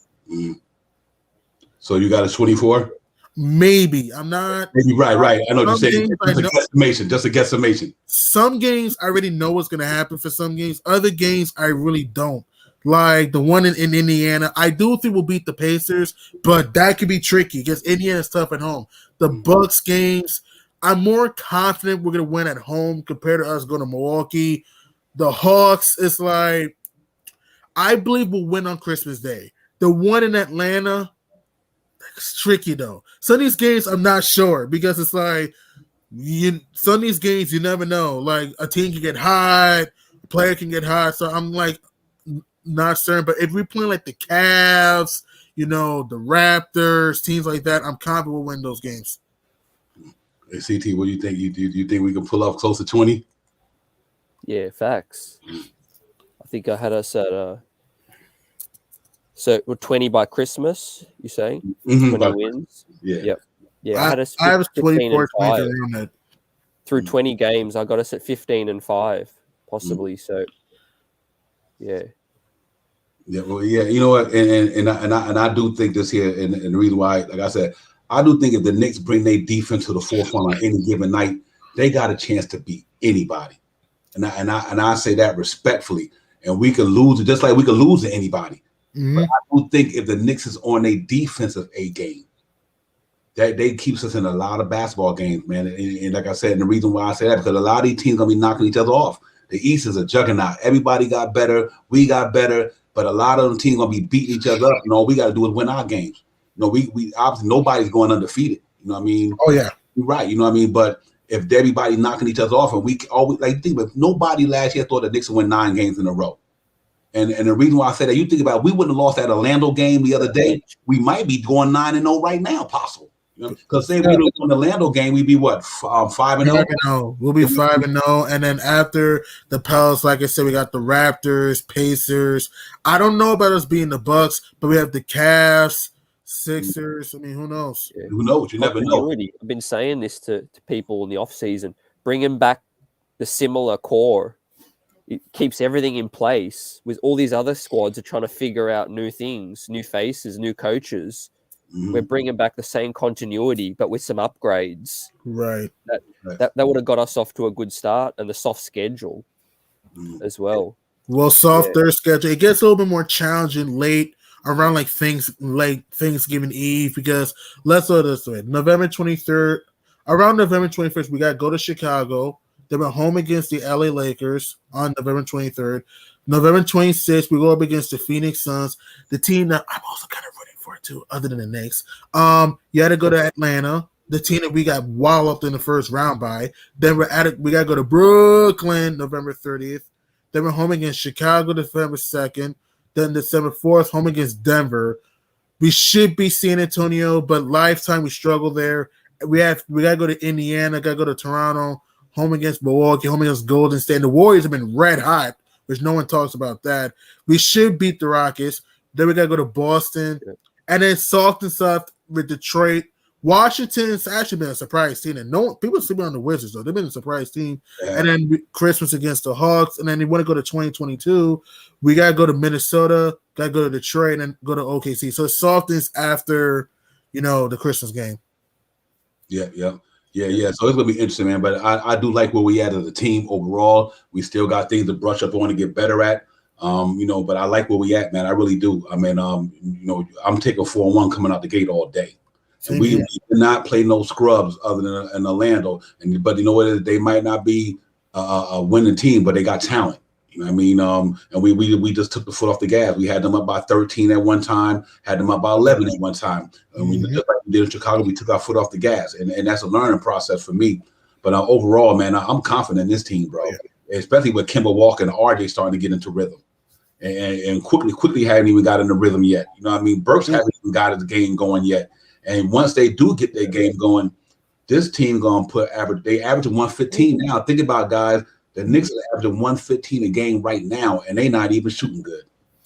So you got a 24? Maybe. I'm not. Maybe, right. I know what you're saying. Just a guesstimation. Some games I already know what's going to happen for some games. Other games I really don't. Like the one in Indiana. I do think we'll beat the Pacers, but that could be tricky because Indiana's tough at home. The Bucks games, I'm more confident we're going to win at home compared to us going to Milwaukee. The Hawks, it's like, I believe we'll win on Christmas Day. The one in Atlanta, it's tricky though. Some of these games I'm not sure because it's like some of these games you never know. Like a team can get hot, a player can get hot. So I'm like not certain. But if we're playing like the Cavs, the Raptors, teams like that, I'm confident we'll win those games. Hey, CT, what do you think? You think we can pull off close to 20? Yeah, facts. I think I had us at so we're 20 by Christmas, you saying? 20 wins? Yeah. Yep. Yeah, I had us 24, 25. Through 20 games, I got us at 15-5, possibly. So, yeah. Yeah, well, yeah, you know what? And I do think this here, and the reason why, like I said, I do think if the Knicks bring their defense to the forefront on any given night, they got a chance to beat anybody. And I say that respectfully. And we could lose it just like we could lose to anybody. Mm-hmm. But I do think if the Knicks is on a defensive A game, that they keeps us in a lot of basketball games, man. And like I said, and the reason why I say that, because a lot of these teams gonna be knocking each other off. The East is a juggernaut. Everybody got better. We got better. But a lot of them teams gonna be beating each other up. All we got to do is win our games. We obviously nobody's going undefeated. You know what I mean? Oh yeah, you're right. You know what I mean? But if everybody knocking each other off, and we always think, but nobody last year thought the Knicks would win 9 games in a row. And the reason why I say that, you think about it, we wouldn't have lost that Orlando game the other day. We might be going 9-0 right now, possible. Because say we don't win the Orlando game, we'd be what 5-0. We'll be 5-0, and then after the Pels, like I said, we got the Raptors, Pacers. I don't know about us being the Bucks, but we have the Cavs, Sixers. I mean, who knows? Yeah. Who knows? You never know. I've been saying this to people in the off season, bringing back the similar core. It keeps everything in place with all these other squads are trying to figure out new things, new faces, new coaches. we're bringing back the same continuity, but with some upgrades. Right. That would have got us off to a good start, and the soft schedule as well. Well, softer schedule. It gets a little bit more challenging late around like Thanksgiving Eve, because let's go this way. November 23rd, around November 21st, we got to go to Chicago. Then we're home against the LA Lakers on November 23rd. November 26th, we go up against the Phoenix Suns, the team that I'm also kind of rooting for too, other than the Knicks. You had to go to Atlanta, the team that we got walloped in the first round by. Then we got to go to Brooklyn November 30th. Then we're home against Chicago December 2nd. Then December 4th, home against Denver. We should be San Antonio, but lifetime we struggle there. We got to go to Indiana, got to go to Toronto, home against Milwaukee, home against Golden State. And the Warriors have been red hot, which no one talks about that. We should beat the Rockets. Then we got to go to Boston. And then soft and soft with Detroit. Washington's actually been a surprise team. And people sleeping on the Wizards, though. They've been a surprise team. Yeah. And then Christmas against the Hawks. And then they want to go to 2022. We got to go to Minnesota, got to go to Detroit, and then go to OKC. So it's softness after, the Christmas game. Yeah. So it's going to be interesting, man. But I do like where we at as a team overall. We still got things to brush up on to get better at. But I like where we at, man. I really do. I mean, I'm taking 4-1 coming out the gate all day. And we did not play no scrubs other than in Orlando. But you know what? They might not be a winning team, but they got talent. You know what I mean? And we just took the foot off the gas. We had them up by 13 at one time, had them up by 11 at one time. And just like we did in Chicago, we took our foot off the gas. And that's a learning process for me. But overall, man, I'm confident in this team, bro. Yeah. Especially with Kemba Walker and RJ starting to get into rhythm. And quickly hadn't even got in the rhythm yet. You know what I mean? Burks haven't even got his game going yet. And once they do get their game going, this team gonna they average 115 now. Think about, guys, the Knicks are averaging 115 a game right now, and they not even shooting good.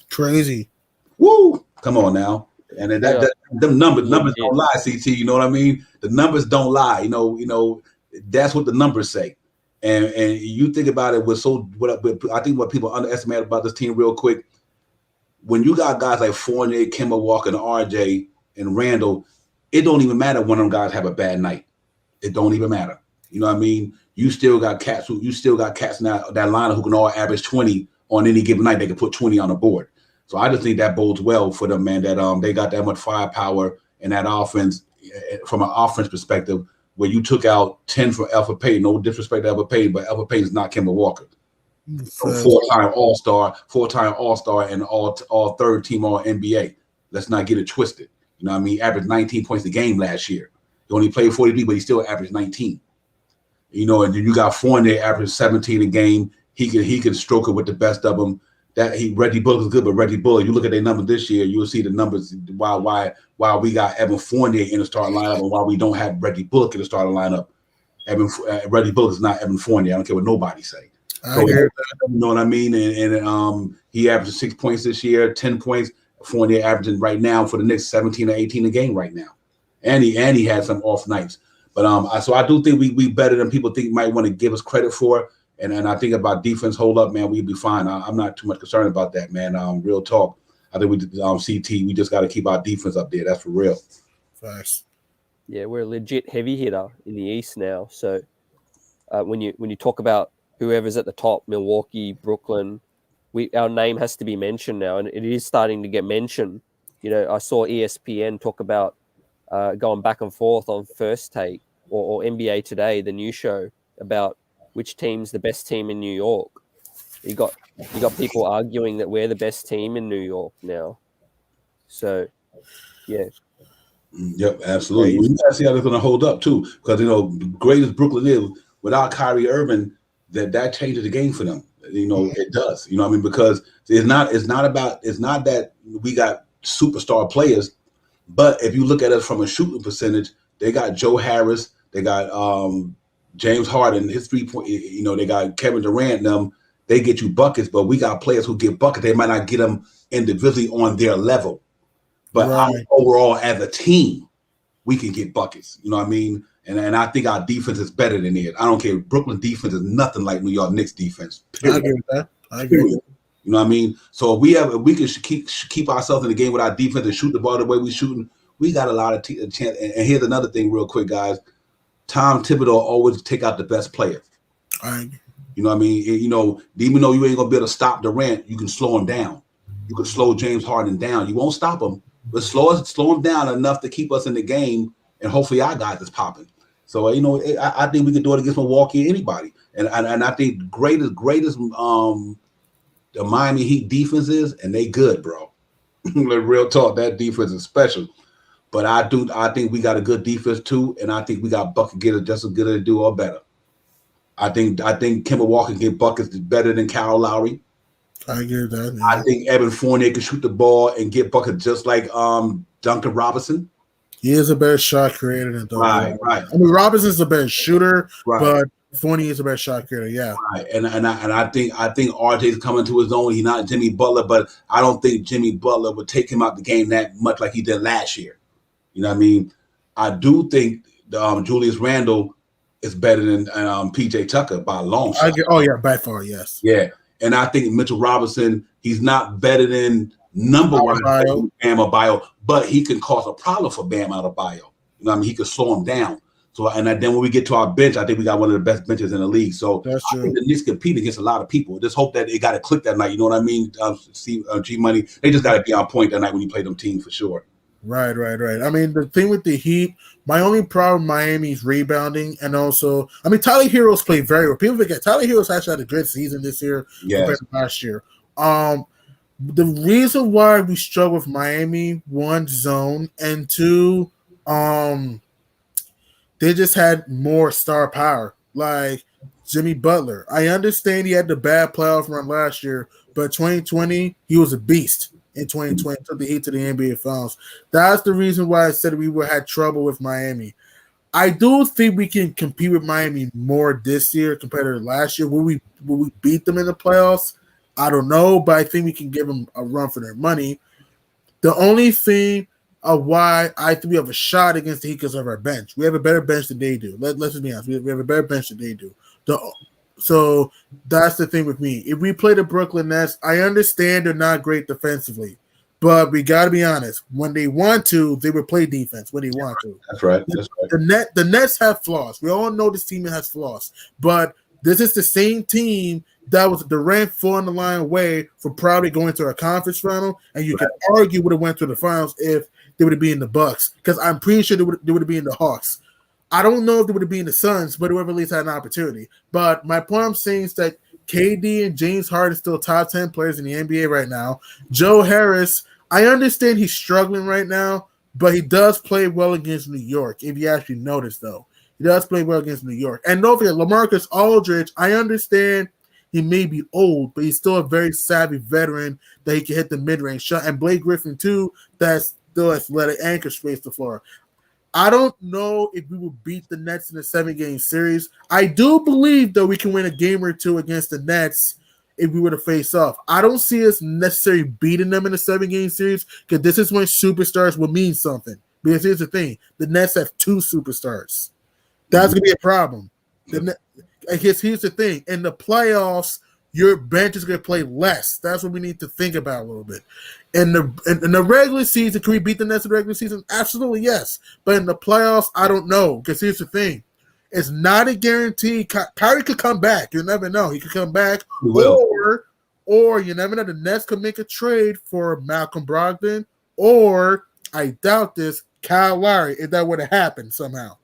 Crazy. Woo! Come on now. And them numbers don't lie, CT. You know what I mean? The numbers don't lie. You know, that's what the numbers say. And you think about it I think what people underestimate about this team real quick, when you got guys like Fournier, Kemba Walker, and RJ and Randall, it don't even matter when them guys have a bad night. It don't even matter. You know what I mean? You still got cats in that lineup who can all average 20 on any given night. They can put 20 on the board. So I just think that bodes well for them, man, that they got that much firepower in that offense from an offense perspective, where you took out 10 for Alpha Payne. No disrespect to Alpha Payne, but Alpha Payne is not Kemba Walker. Four-time All-Star, and all third team All NBA. Let's not get it twisted. You know what I mean? He averaged 19 points a game last year. He only played 43, but he still averaged 19. And then you got Fournier averaged 17 a game. He can stroke it with the best of them. Reggie Bullock is good, but Reggie Bullock, you look at their numbers this year, you'll see the numbers why we got Evan Fournier in the starting lineup and why we don't have Reggie Bullock in the starting lineup. Reggie Bullock is not Evan Fournier. I don't care what nobody say. I hear that. You know what I mean? And he averaged 6 points this year, 10 points. Fournier averaging right now for the Knicks 17 or 18 a game right now, and he had some off nights. But so I do think we better than people think might want to give us credit for. And I think about defense hold up, man, we'd be fine. I'm not too much concerned about that, man. Real talk. I think CT, we just got to keep our defense up there. That's for real. Facts. Yeah, we're a legit heavy hitter in the East now. So when you talk about whoever's at the top, Milwaukee, Brooklyn, our name has to be mentioned now, and it is starting to get mentioned. I saw ESPN talk about going back and forth on First Take or NBA Today, the new show, about which team's the best team in New York. You got people arguing that we're the best team in New York now. So, yeah. Yep, absolutely. We got to see how they're going to hold up too, because great as Brooklyn is, without Kyrie Irving, that changes the game for them. It does. You know what I mean? Because it's not that we got superstar players, but if you look at it from a shooting percentage, they got Joe Harris, they got James Harden, his 3-point. They got Kevin Durant. Them, they get you buckets, but we got players who get buckets. They might not get them individually on their level, but overall as a team, we can get buckets. You know what I mean? And I think our defense is better than theirs. I don't care. Brooklyn defense is nothing like New York Knicks defense. Period. I agree with that. I agree. You know what I mean? So if we can keep ourselves in the game with our defense and shoot the ball the way we're shooting, we got a lot of chance. And here's another thing, real quick, guys. Tom Thibodeau always take out the best player. You know what I mean? You know, even though you ain't gonna be able to stop Durant, you can slow him down. You can slow James Harden down. You won't stop him, but slow him down enough to keep us in the game, and hopefully our guys is popping. So you know, I think we can do it against Milwaukee, anybody. And I think the greatest the Miami Heat defense is, and they good, bro. Real talk, that defense is special. But I think we got a good defense too, and I think we got bucket getter just as good as do or better. I think Kemba Walker can get buckets better than Kyle Lowry. I get that. Yeah. I think Evan Fournier can shoot the ball and get buckets just like Duncan Robinson. He is a better shot creator than Duncan. Right. I mean, Robinson's a better shooter, right. But Fournier is a better shot creator. Yeah. Right. And I think RJ's coming to his own. He's not Jimmy Butler, but I don't think Jimmy Butler would take him out the game that much like he did last year. You know what I mean? I do think Julius Randle is better than PJ Tucker by a long shot. By far, yes. Yeah. And I think Mitchell Robinson, he's not better than number one Bam Adebayo, but he can cause a problem for Bam Adebayo. You know what I mean? He can slow him down. So, and then when we get to our bench, I think we got one of the best benches in the league. So I think the Knicks compete against a lot of people. Just hope that it got to click that night. You know what I mean? G Money, they just got to be on point that night when you play them teams for sure. Right. I mean, the thing with the Heat, my only problem, Miami's rebounding, and also, I mean, Tyler Heroes played very well. People forget Tyler Heroes actually had a good season this year compared to last year. The reason why we struggle with Miami, one, zone, and two, they just had more star power. Like Jimmy Butler, I understand he had the bad playoff run last year, but 2020 he was a beast. In 2020, took the Heat to the NBA Finals. That's the reason why I said we had trouble with Miami. I do think we can compete with Miami more this year compared to last year. Will we beat them in the playoffs? I don't know, but I think we can give them a run for their money. The only thing of why I think we have a shot against the Heat because of our bench. We have a better bench than they do. Let's just be honest. We have a better bench than they do. So that's the thing with me. If we play the Brooklyn Nets, I understand they're not great defensively, but we got to be honest. When they want to, they will play defense when they want to. That's right. The Nets have flaws. We all know this team has flaws, but this is the same team that was Durant 4 on the line away from probably going to a conference final, and you can argue would have went to the finals if they would have been in the Bucks, because I'm pretty sure they would have been in the Hawks. I don't know if they would have been the Suns, but whoever at least had an opportunity. But my point I'm saying is that KD and James Harden are still top 10 players in the NBA right now. Joe Harris, I understand he's struggling right now, but he does play well against New York, if you actually notice, though. He does play well against New York. And don't forget, LaMarcus Aldridge, I understand he may be old, but he's still a very savvy veteran that he can hit the mid-range shot. And Blake Griffin, too, that's still athletic and can space the floor. I don't know if we will beat the Nets in a 7-game series. I do believe, though, we can win a game or two against the Nets if we were to face off. I don't see us necessarily beating them in a 7-game series, because this is when superstars will mean something. Because here's the thing. The Nets have 2 superstars. That's going to be a problem. Here's the thing. In the playoffs, your bench is going to play less. That's what we need to think about a little bit. In the regular season, can we beat the Nets in the regular season? Absolutely, yes. But in the playoffs, I don't know. Because here's the thing. It's not a guarantee. Kyrie could come back. You never know. He could come back. Or you never know. The Nets could make a trade for Malcolm Brogdon. Or, I doubt this, Kyle Lowry, if that were to happen somehow.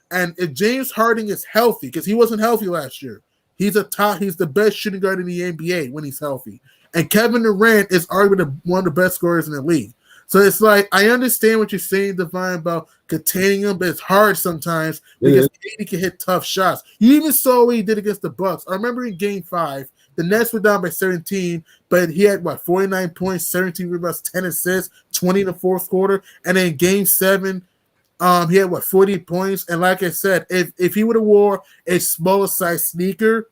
And if James Harden is healthy, because he wasn't healthy last year, he's the best shooting guard in the NBA when he's healthy. And Kevin Durant is arguably one of the best scorers in the league. So it's like, I understand what you're saying, Divine, about containing him, but it's hard sometimes because KD can hit tough shots. You even saw what he did against the Bucks. I remember in Game 5, the Nets were down by 17, but he had, 49 points, 17 rebounds, 10 assists, 20 in the fourth quarter. And then Game 7, he had 40 points. And like I said, if he would have wore a smaller size sneaker,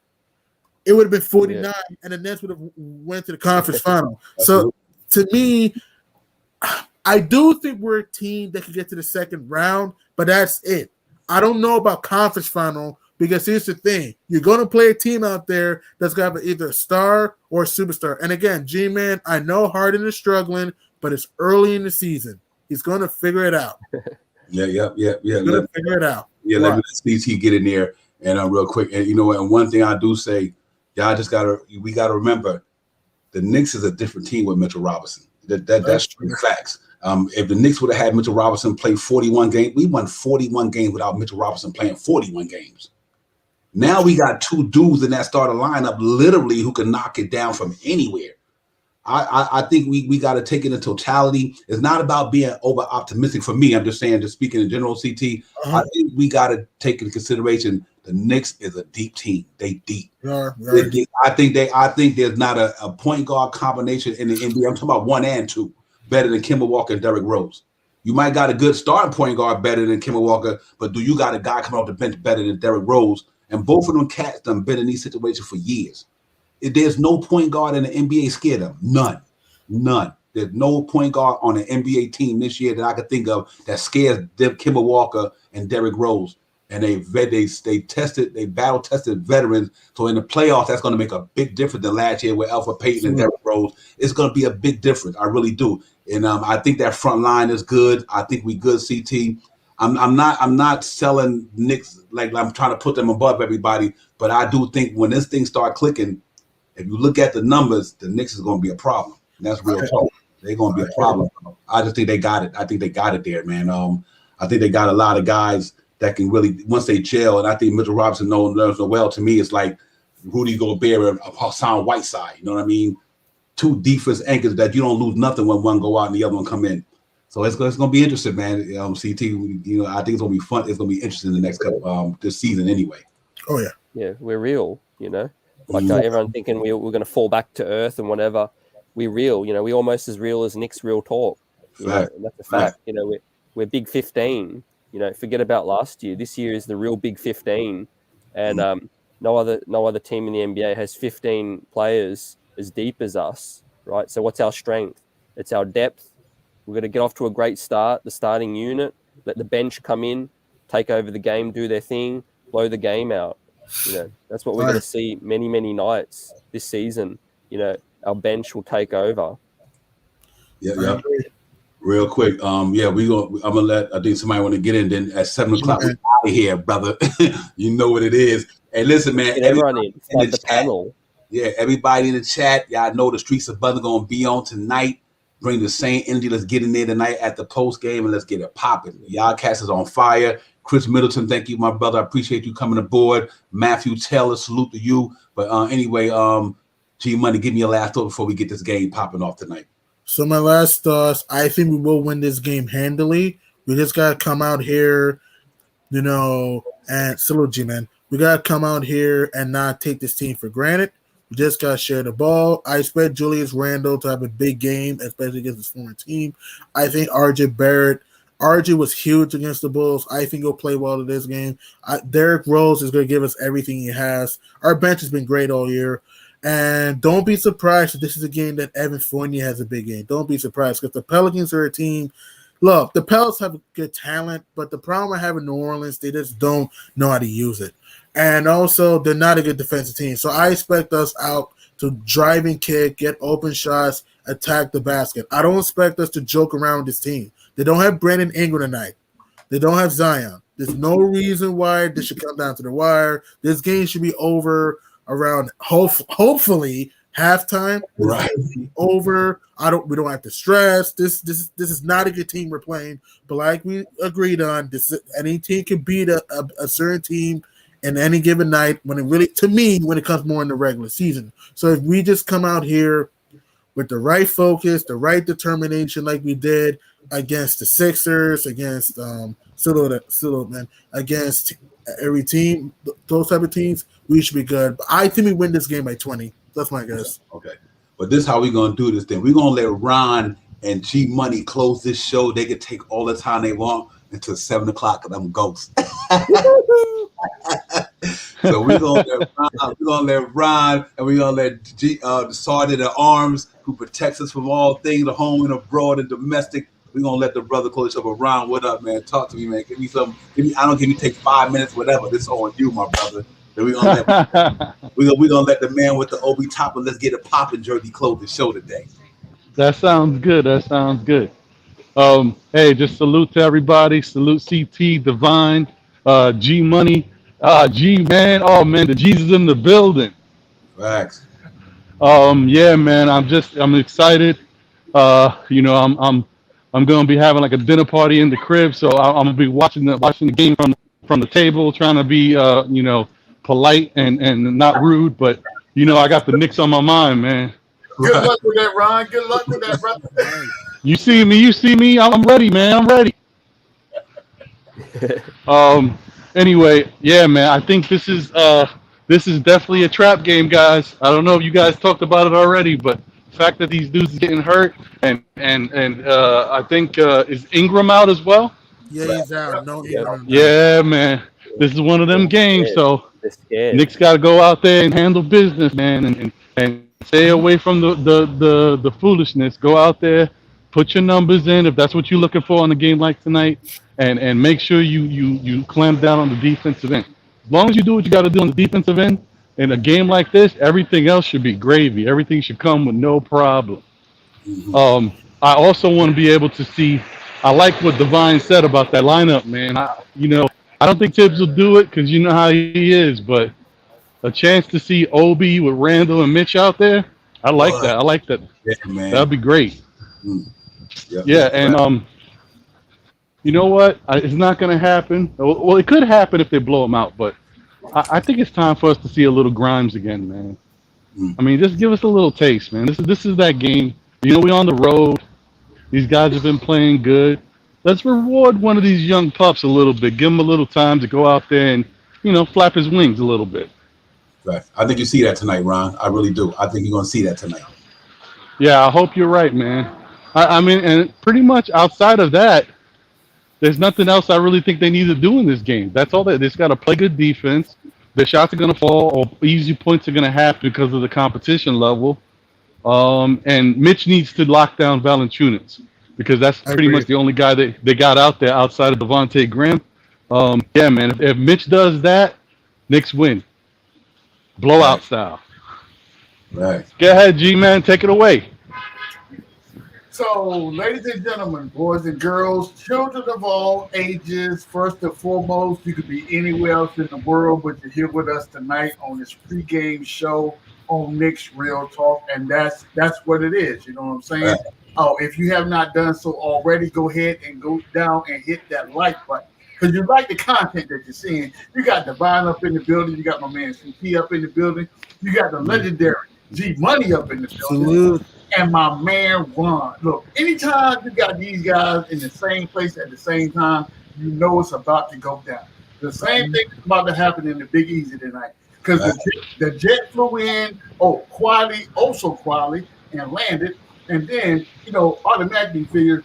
it would have been 49, and the Nets would have went to the conference final. So to me, I do think we're a team that can get to the second round, but that's it. I don't know about conference final, because here's the thing. You're going to play a team out there that's got either a star or a superstar. And again, G-Man, I know Harden is struggling, but it's early in the season. He's going to figure it out. Yeah. He's going to figure it out. Yeah, let me let CT get in there and real quick. And you know what? And one thing I do say, y'all we gotta remember, the Knicks is a different team with Mitchell Robinson. That's true facts. If the Knicks would have had Mitchell Robinson play 41 games, we won 41 games without Mitchell Robinson playing 41 games. Now we got two dudes in that starting lineup, literally, who can knock it down from anywhere. I think we got to take it in totality. It's not about being over optimistic for me. I'm just saying, just speaking in general, CT. I think we got to take into consideration the Knicks is a deep team. They deep. Deep. I think there's not a point guard combination in the NBA. I'm talking about 1 and 2 better than Kemba Walker and Derrick Rose. You might got a good starting point guard better than Kemba Walker, but do you got a guy coming off the bench better than Derrick Rose? And both of them cats done been in these situations for years. There's no point guard in the NBA scared of them. None. There's no point guard on an NBA team this year that I could think of that scares Kemba Walker and Derrick Rose. And they battle tested veterans. So in the playoffs, that's going to make a big difference than last year with Alpha Payton and Derrick Rose. It's going to be a big difference. I really do. And I think that front line is good. I think we good, CT. I'm not selling Knicks like I'm trying to put them above everybody, but I do think when this thing start clicking, if you look at the numbers, the Knicks is going to be a problem. And that's real talk. They're going to be a problem. I just think they got it. I think they got it there, man. I think they got a lot of guys that can really, once they gel, and I think Mitchell Robinson knows well. To me, it's like Rudy Gobert and Hassan Whiteside. You know what I mean? Two defense anchors that you don't lose nothing when one go out and the other one come in. So it's going to be interesting, man. CT, I think it's going to be fun. It's going to be interesting in the next couple this season anyway. Oh yeah, yeah, we're real. Like everyone thinking we're going to fall back to earth and whatever. We're real. We almost as real as Knicks real talk. And that's a fact. We're Big 15. Forget about last year. This year is the real Big 15, and no other team in the NBA has 15 players as deep as us, right? So what's our strength? It's our depth. We're going to get off to a great start, the starting unit, let the bench come in, take over the game, do their thing, blow the game out. That's what we're going to see many, many nights this season. Our bench will take over. Yeah. Real quick, I'm gonna let. I think somebody want to get in. Then at 7:00, we're out of here, brother. You know what it is. Hey, listen, man. Everyone in the panel. Yeah, everybody in the chat. Y'all know the Streets of Buzz gonna be on tonight. Bring the same energy. Let's get in there tonight at the post game and let's get it popping. Y'all cast is on fire. Chris Middleton, thank you, my brother. I appreciate you coming aboard. Matthew Taylor, salute to you. But anyway, G Money, give me your last thought before we get this game popping off tonight. So my last thoughts, I think we will win this game handily. We just got to come out here, and salute G, man. We got to come out here and not take this team for granted. We just got to share the ball. I expect Julius Randle to have a big game, especially against his former team. I think Barrett was huge against the Bulls. I think he'll play well in this game. Derrick Rose is going to give us everything he has. Our bench has been great all year. And don't be surprised if this is a game that Evan Fournier has a big game. Don't be surprised because the Pelicans are a team. Look, the Pelicans have good talent, but the problem I have in New Orleans, they just don't know how to use it. And also, they're not a good defensive team. So I expect us out to drive and kick, get open shots, attack the basket. I don't expect us to joke around with this team. They don't have Brandon Ingram tonight. They don't have Zion. There's no reason why this should come down to the wire. This game should be over around hopefully halftime. Right. Over. We don't have to stress. This is not a good team we're playing. But like we agreed on, any team can beat a certain team in any given night when it comes more in the regular season. So if we just come out here with the right focus, the right determination like we did against the Sixers, against against every team, those type of teams, we should be good. But I think we win this game by 20. That's my guess. Okay. But this is how we're going to do this thing. We're going to let Ron and G Money close this show. They can take all the time they want until 7 o'clock because I'm ghost. So we're going to let Ron and we're going to let the Sergeant at Arms, who protects us from all things, the home and abroad and domestic. We're going to let the brother close the show. But Ron, what up, man? Talk to me, man. Give me some. I don't give you take 5 minutes, whatever. This is on you, my brother. We're gonna let the man with the Obi Topper, let's get it poppin' jersey close the show today. That sounds good. Hey, just salute to everybody. Salute CT, Divine, G Money, G Man. Oh man, the Jesus in the building. Facts. Yeah, man. I'm excited. I'm gonna be having like a dinner party in the crib, so I'm gonna be watching the game from the table, trying to be polite and not rude, but I got the Knicks on my mind, man. Good Right. luck with that, Ron. Good luck with that, brother. You see me. I'm ready, man. I'm ready. Um. Anyway, yeah, man. I think this is definitely a trap game, guys. I don't know if you guys talked about it already, but the fact that these dudes is getting hurt and I think is Ingram out as well. Yeah, he's out. No Yep. Ingram now. Yeah, man. This is one of them They're games. scared. So They're scared. Knicks got to go out there and handle business, man, and stay away from the foolishness. Go out there, put your numbers in if that's what you're looking for on a game like tonight, and make sure you clamp down on the defensive end. As long as you do what you got to do on the defensive end in a game like this, everything else should be gravy. Everything should come with no problem. Mhm. I also want to be able to see. I like what Divine said about that lineup, man. I don't think Tibbs will do it because you know how he is, but a chance to see Obi with Randall and Mitch out there, I like But that. I like that. yeah, man. That'd be great. Mm. Yeah, and you know what? It's not going to happen. Well, it could happen if they blow them out, but I think it's time for us to see a little Grimes again, man. Mm. I mean, just give us a little taste, man. This is that game. We're on the road. These guys have been playing good. Let's reward one of these young pups a little bit. Give him a little time to go out there and flap his wings a little bit. Right. I think you see that tonight, Ron. I really do. I think you're gonna see that tonight. Yeah, I hope you're right, man. I mean, and pretty much outside of that, there's nothing else I really think they need to do in this game. That's all they just got to play good defense. Their shots are going to fall, or easy points are going to happen because of the competition level. And Mitch needs to lock down Valanciunas because that's I pretty agree. much the only guy that they got out there outside of Devontae Graham. Yeah, man. If Mitch does that, Knicks win. Blowout Right. style. Right. Go ahead, G-Man. Take it away. So, ladies and gentlemen, boys and girls, children of all ages, first and foremost, you could be anywhere else in the world, but you're here with us tonight on this pregame show on Knicks Real Talk, and that's what it is. You know what I'm saying? Right. Oh, if you have not done so already, go ahead and go down and hit that like button. Because you like the content that you're seeing. You got Divine up in the building. You got my man CP up in the building. You got the legendary G Money up in the building. Salute. And my man Ron. Look, anytime you got these guys in the same place at the same time, you know it's about to go down. The same thing is about to happen in the Big Easy tonight. Because the jet flew in, quietly, so quietly, and landed. And then, automatically figure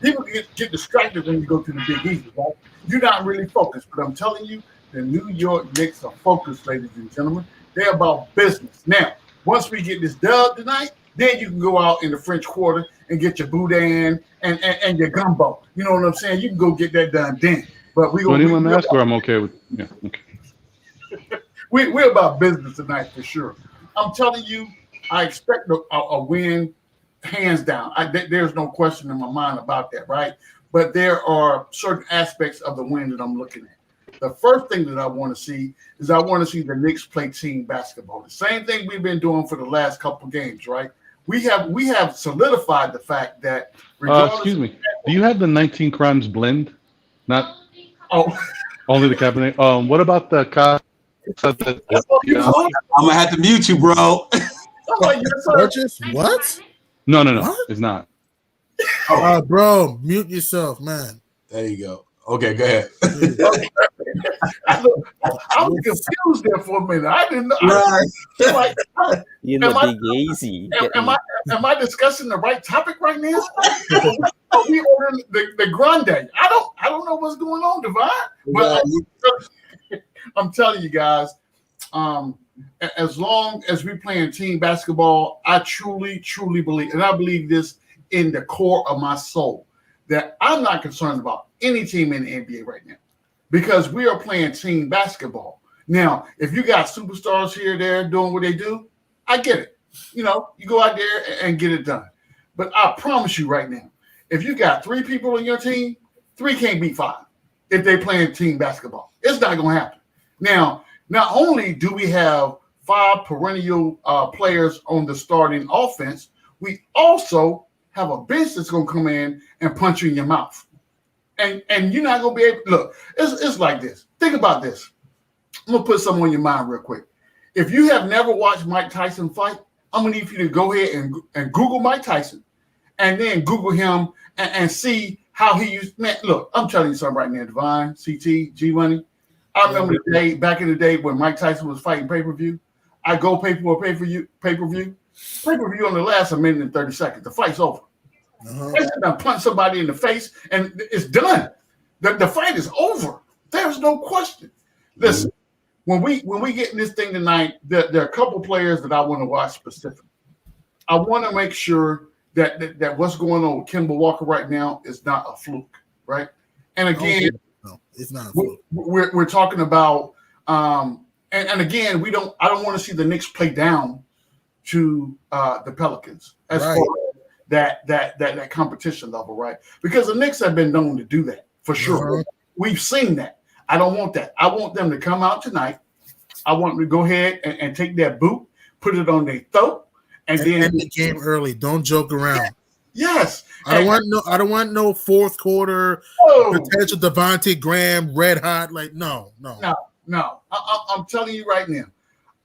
people get distracted when you go to the Big Easy, right? You're not really focused. But I'm telling you, the New York Knicks are focused, ladies and gentlemen. They're about business. Now, once we get this dub tonight, then you can go out in the French Quarter and get your boudin and your gumbo. You know what I'm saying? You can go get that done then. But So anyone ask where I'm okay with? Yeah. Okay. we're about business tonight for sure. I'm telling you, I expect a win, hands down. There's no question in my mind about that, right? But there are certain aspects of the win that I'm looking at. The first thing that I want to see is I want to see the Knicks play team basketball. The same thing we've been doing for the last couple of games, right? We have solidified the fact that Excuse me. Do you have the 19 Crimes blend? Not only the Cabernet. What about the I'm gonna have to mute you, bro. What? No. What? It's not. Bro, mute yourself, man. There you go. Okay, go ahead. I was confused there for a minute. I didn't know. Right. In the Big Easy. Am I discussing the right topic right now? Are we ordering the grande? I don't know what's going on, Divine. But I'm telling you guys, as long as we're playing team basketball, I truly, truly believe, and I believe this in the core of my soul, that I'm not concerned about any team in the NBA right now because we are playing team basketball. Now, if you got superstars here, there doing what they do, I get it. You go out there and get it done. But I promise you right now, if you got 3 people on your team, 3 can't beat 5 if they're playing team basketball. It's not going to happen. Now, not only do we have 5 perennial players on the starting offense, we also have a bench that's going to come in and punch you in your mouth. And you're not going to be able – look, it's like this. Think about this. I'm going to put something on your mind real quick. If you have never watched Mike Tyson fight, I'm going to need you to go ahead and Google Mike Tyson and then Google him and see how he used – man, look, I'm telling you something right now, Divine, CT, G-Money. I remember the day, back in the day when Mike Tyson was fighting pay-per-view. I go pay for a pay-per-view. Pay-per-view only lasts a minute and 30 seconds. The fight's over. I punch somebody in the face, and it's done. The fight is over. There's no question. Listen, when we get in this thing tonight, there are a couple players that I want to watch specifically. I want to make sure that what's going on with Kemba Walker right now is not a fluke, right? And again, no, it's not a fluke. We're talking about and again, I don't want to see the Knicks play down to the Pelicans as far as that competition level, right? Because the Knicks have been known to do that for sure. We've seen that. I don't want that. I want them to come out tonight. I want them to go ahead and take that boot, put it on their throat, and then end the game early. Don't joke around. Yes. I don't want no fourth quarter potential Devontae Graham red hot. Like no. I'm telling you right now,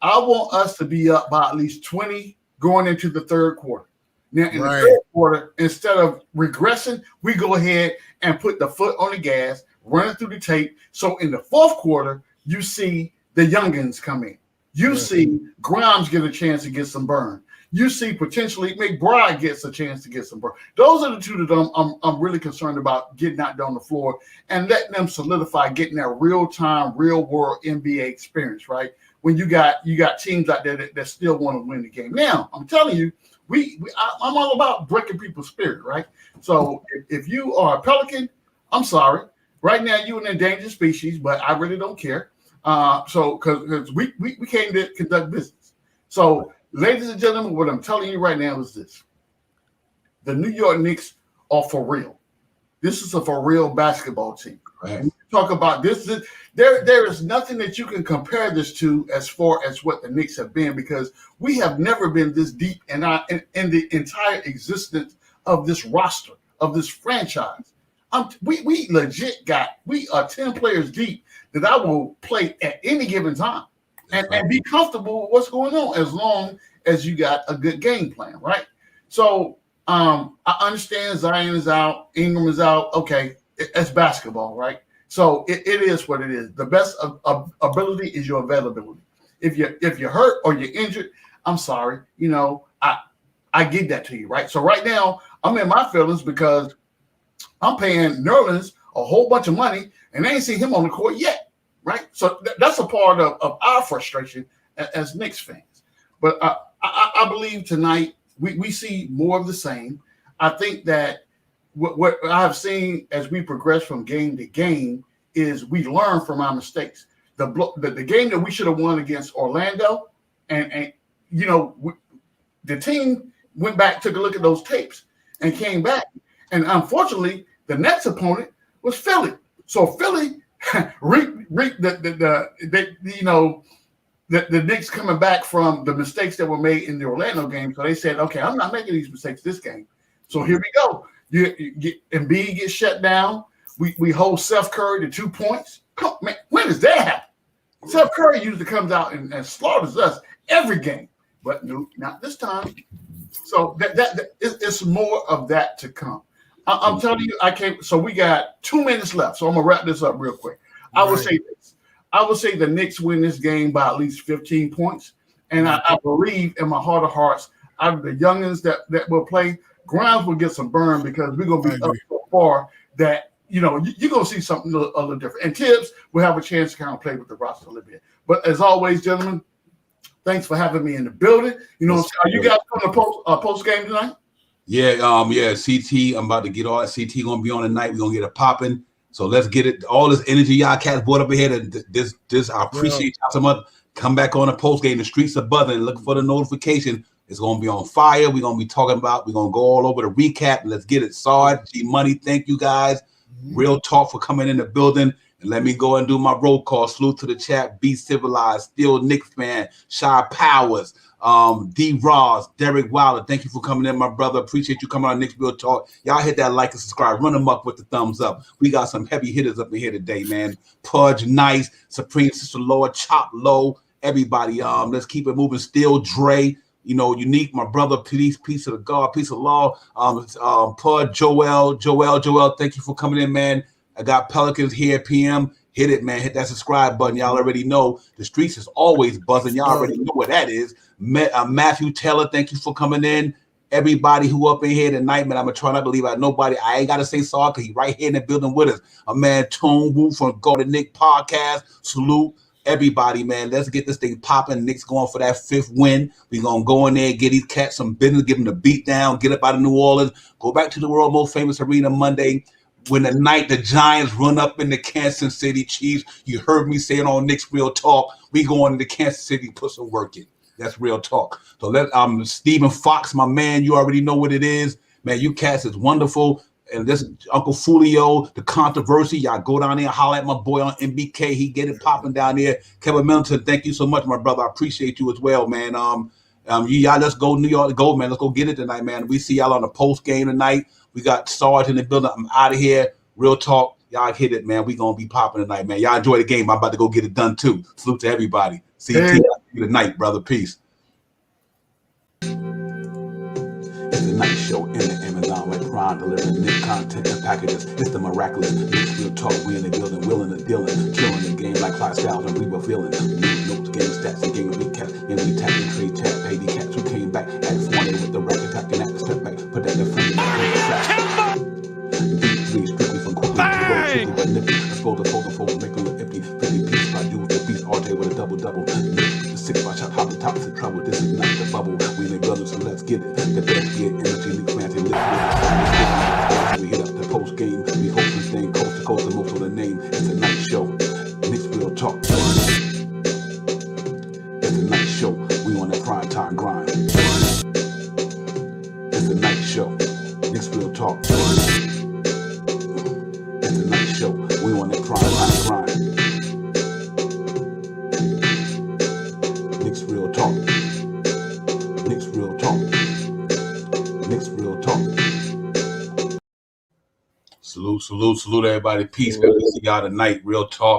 I want us to be up by at least 20 going into the third quarter. Now, in the third quarter, instead of regressing, we go ahead and put the foot on the gas, running through the tape. So in the fourth quarter, you see the youngins come in. You see Grimes get a chance to get some burn. You see potentially McBride gets a chance to get some burn. Those are the two that I'm really concerned about getting out there on the floor and letting them solidify getting that real-time, real-world NBA experience, right? When you got teams out there that still want to win the game. Now, I'm telling you, I'm all about breaking people's spirit, right? So if you are a Pelican, I'm sorry. Right now, you're an endangered species, but I really don't care. So because we came to conduct business. So, ladies and gentlemen, what I'm telling you right now is this. The New York Knicks are for real. This is a for real basketball team. Right. When you talk about this, there is nothing that you can compare this to as far as what the Knicks have been, because we have never been this deep in the entire existence of this roster, of this franchise. We legit we are 10 players deep that I will play at any given time and be comfortable with what's going on as long as you got a good game plan, right? So I understand Zion is out, Ingram is out. Okay, it's basketball, right? So it is what it is. The best ability is your availability. If you're hurt or you're injured, I'm sorry. I give that to you, right? So right now I'm in my feelings because I'm paying Nerlens a whole bunch of money and I ain't seen him on the court yet, right? So that's a part of our frustration as Knicks fans. But I believe tonight we see more of the same. I think that what I have seen as we progress from game to game is we learn from our mistakes. The game that we should have won against Orlando, and the team went back, took a look at those tapes, and came back. And unfortunately, the next opponent was Philly. So Philly reaped the Knicks coming back from the mistakes that were made in the Orlando game. So they said, okay, I'm not making these mistakes this game. So here we go. Embiid gets shut down. We hold Seth Curry to 2 points. Man, when does that happen? Seth Curry usually comes out and slaughters us every game. But no, not this time. So it's more of that to come. I'm telling you, I can't. So we got 2 minutes left. So I'm gonna wrap this up real quick. I would say this. I would say the Knicks win this game by at least 15 points. And I believe in my heart of hearts, out of the youngins that will play, Grimes will get some burn because we're gonna be up so far that you're gonna see something a little different. And Tibbs will have a chance to kind of play with the roster a little bit. But as always, gentlemen, thanks for having me in the building. Are you guys going to post game tonight? Yeah, CT. I'm about to get all that. CT gonna be on tonight. We're gonna get it popping. So let's get it. All this energy y'all cats brought up ahead. And this I appreciate y'all so much. Come back on the post game. The streets are buzzing. Look for the notification. It's going to be on fire. We're going to be talking about, we're going to go all over the recap. Let's get it. Sarge, G Money, thank you guys. Real talk for coming in the building. And let me go and do my roll call. Salute to the chat. Be civilized. Still Knicks fan. Shy Powers. D. Ross. Derek Wilder. Thank you for coming in, my brother. Appreciate you coming on Knicks Real Talk. Y'all hit that like and subscribe. Run them up with the thumbs up. We got some heavy hitters up in here today, man. Pudge Nice. Supreme Sister Lord. Chop Low. Everybody. Let's keep it moving. Still Dre. You know, Unique, my brother, peace of the God, peace of law. Pud, Joel, thank you for coming in, man. I got Pelicans here, PM. Hit it, man. Hit that subscribe button. Y'all already know the streets is always buzzing. Y'all already know what that is. Matthew Taylor, thank you for coming in. Everybody who up in here tonight, man, I'm going to try not to leave out nobody. I ain't got to say sorry because he right here in the building with us. A man, Tone Wu from Golden Nick Podcast. Salute. Everybody, man, let's get this thing popping. Knicks going for that 5th win. We're going to go in there, get these cats some business, give them the beat down, get up out of New Orleans, go back to the world most famous arena Monday. When the night the Giants run up in the Kansas City Chiefs, you heard me say it on Knicks Real Talk, we going into Kansas City, put some work in. That's real talk. So let Stephen Fox, my man, you already know what it is. Man, you cats is wonderful. And this Uncle Fulio, the controversy, y'all go down there and holler at my boy on MBK. He get it popping down there. Kevin Middleton, thank you so much, my brother. I appreciate you as well, man. Y'all, let's go New York, go, man. Let's go get it tonight, man. We see y'all on the post game tonight. We got Sarge in the building. I'm out of here. Real talk. Y'all hit it, man. We gonna be popping tonight, man. Y'all enjoy the game. I'm about to go get it done too. Salute to everybody. See you tonight, brother. Peace. It's the night show in the Amazon like Prime, delivering new content and packages. It's the miraculous Knicks Real Talk. We in the building, willing and dealing, killing the game like Clyde Styles and we were feeling. News, notes, game stats, and game recaps. And we tap and trade tap, pay the cats who came back at 20 with the rack attacking at the step back. Put that in front of the Deep 3 strictly from quickly to roll, tricky but nippy. Let's go the fold, make them look empty. 50 piece by you with the beast, RJ with a double. The 6 by shot, hop the top is the trouble. This is not the bubble. We in the building, so let's get it. The best get energy, Knicks fans, and we hit up the post game. We host this thing coast to coast, and most of the name. It's a night show. Knicks Real Talk. It's a night show. We on that prime time grind. It's a night show. Knicks Real Talk. It's a night show. We on that prime time grind. Knicks Real Talk. Knicks Real Talk. Knicks Real Talk. Salute, everybody. Peace. See y'all tonight. Real talk.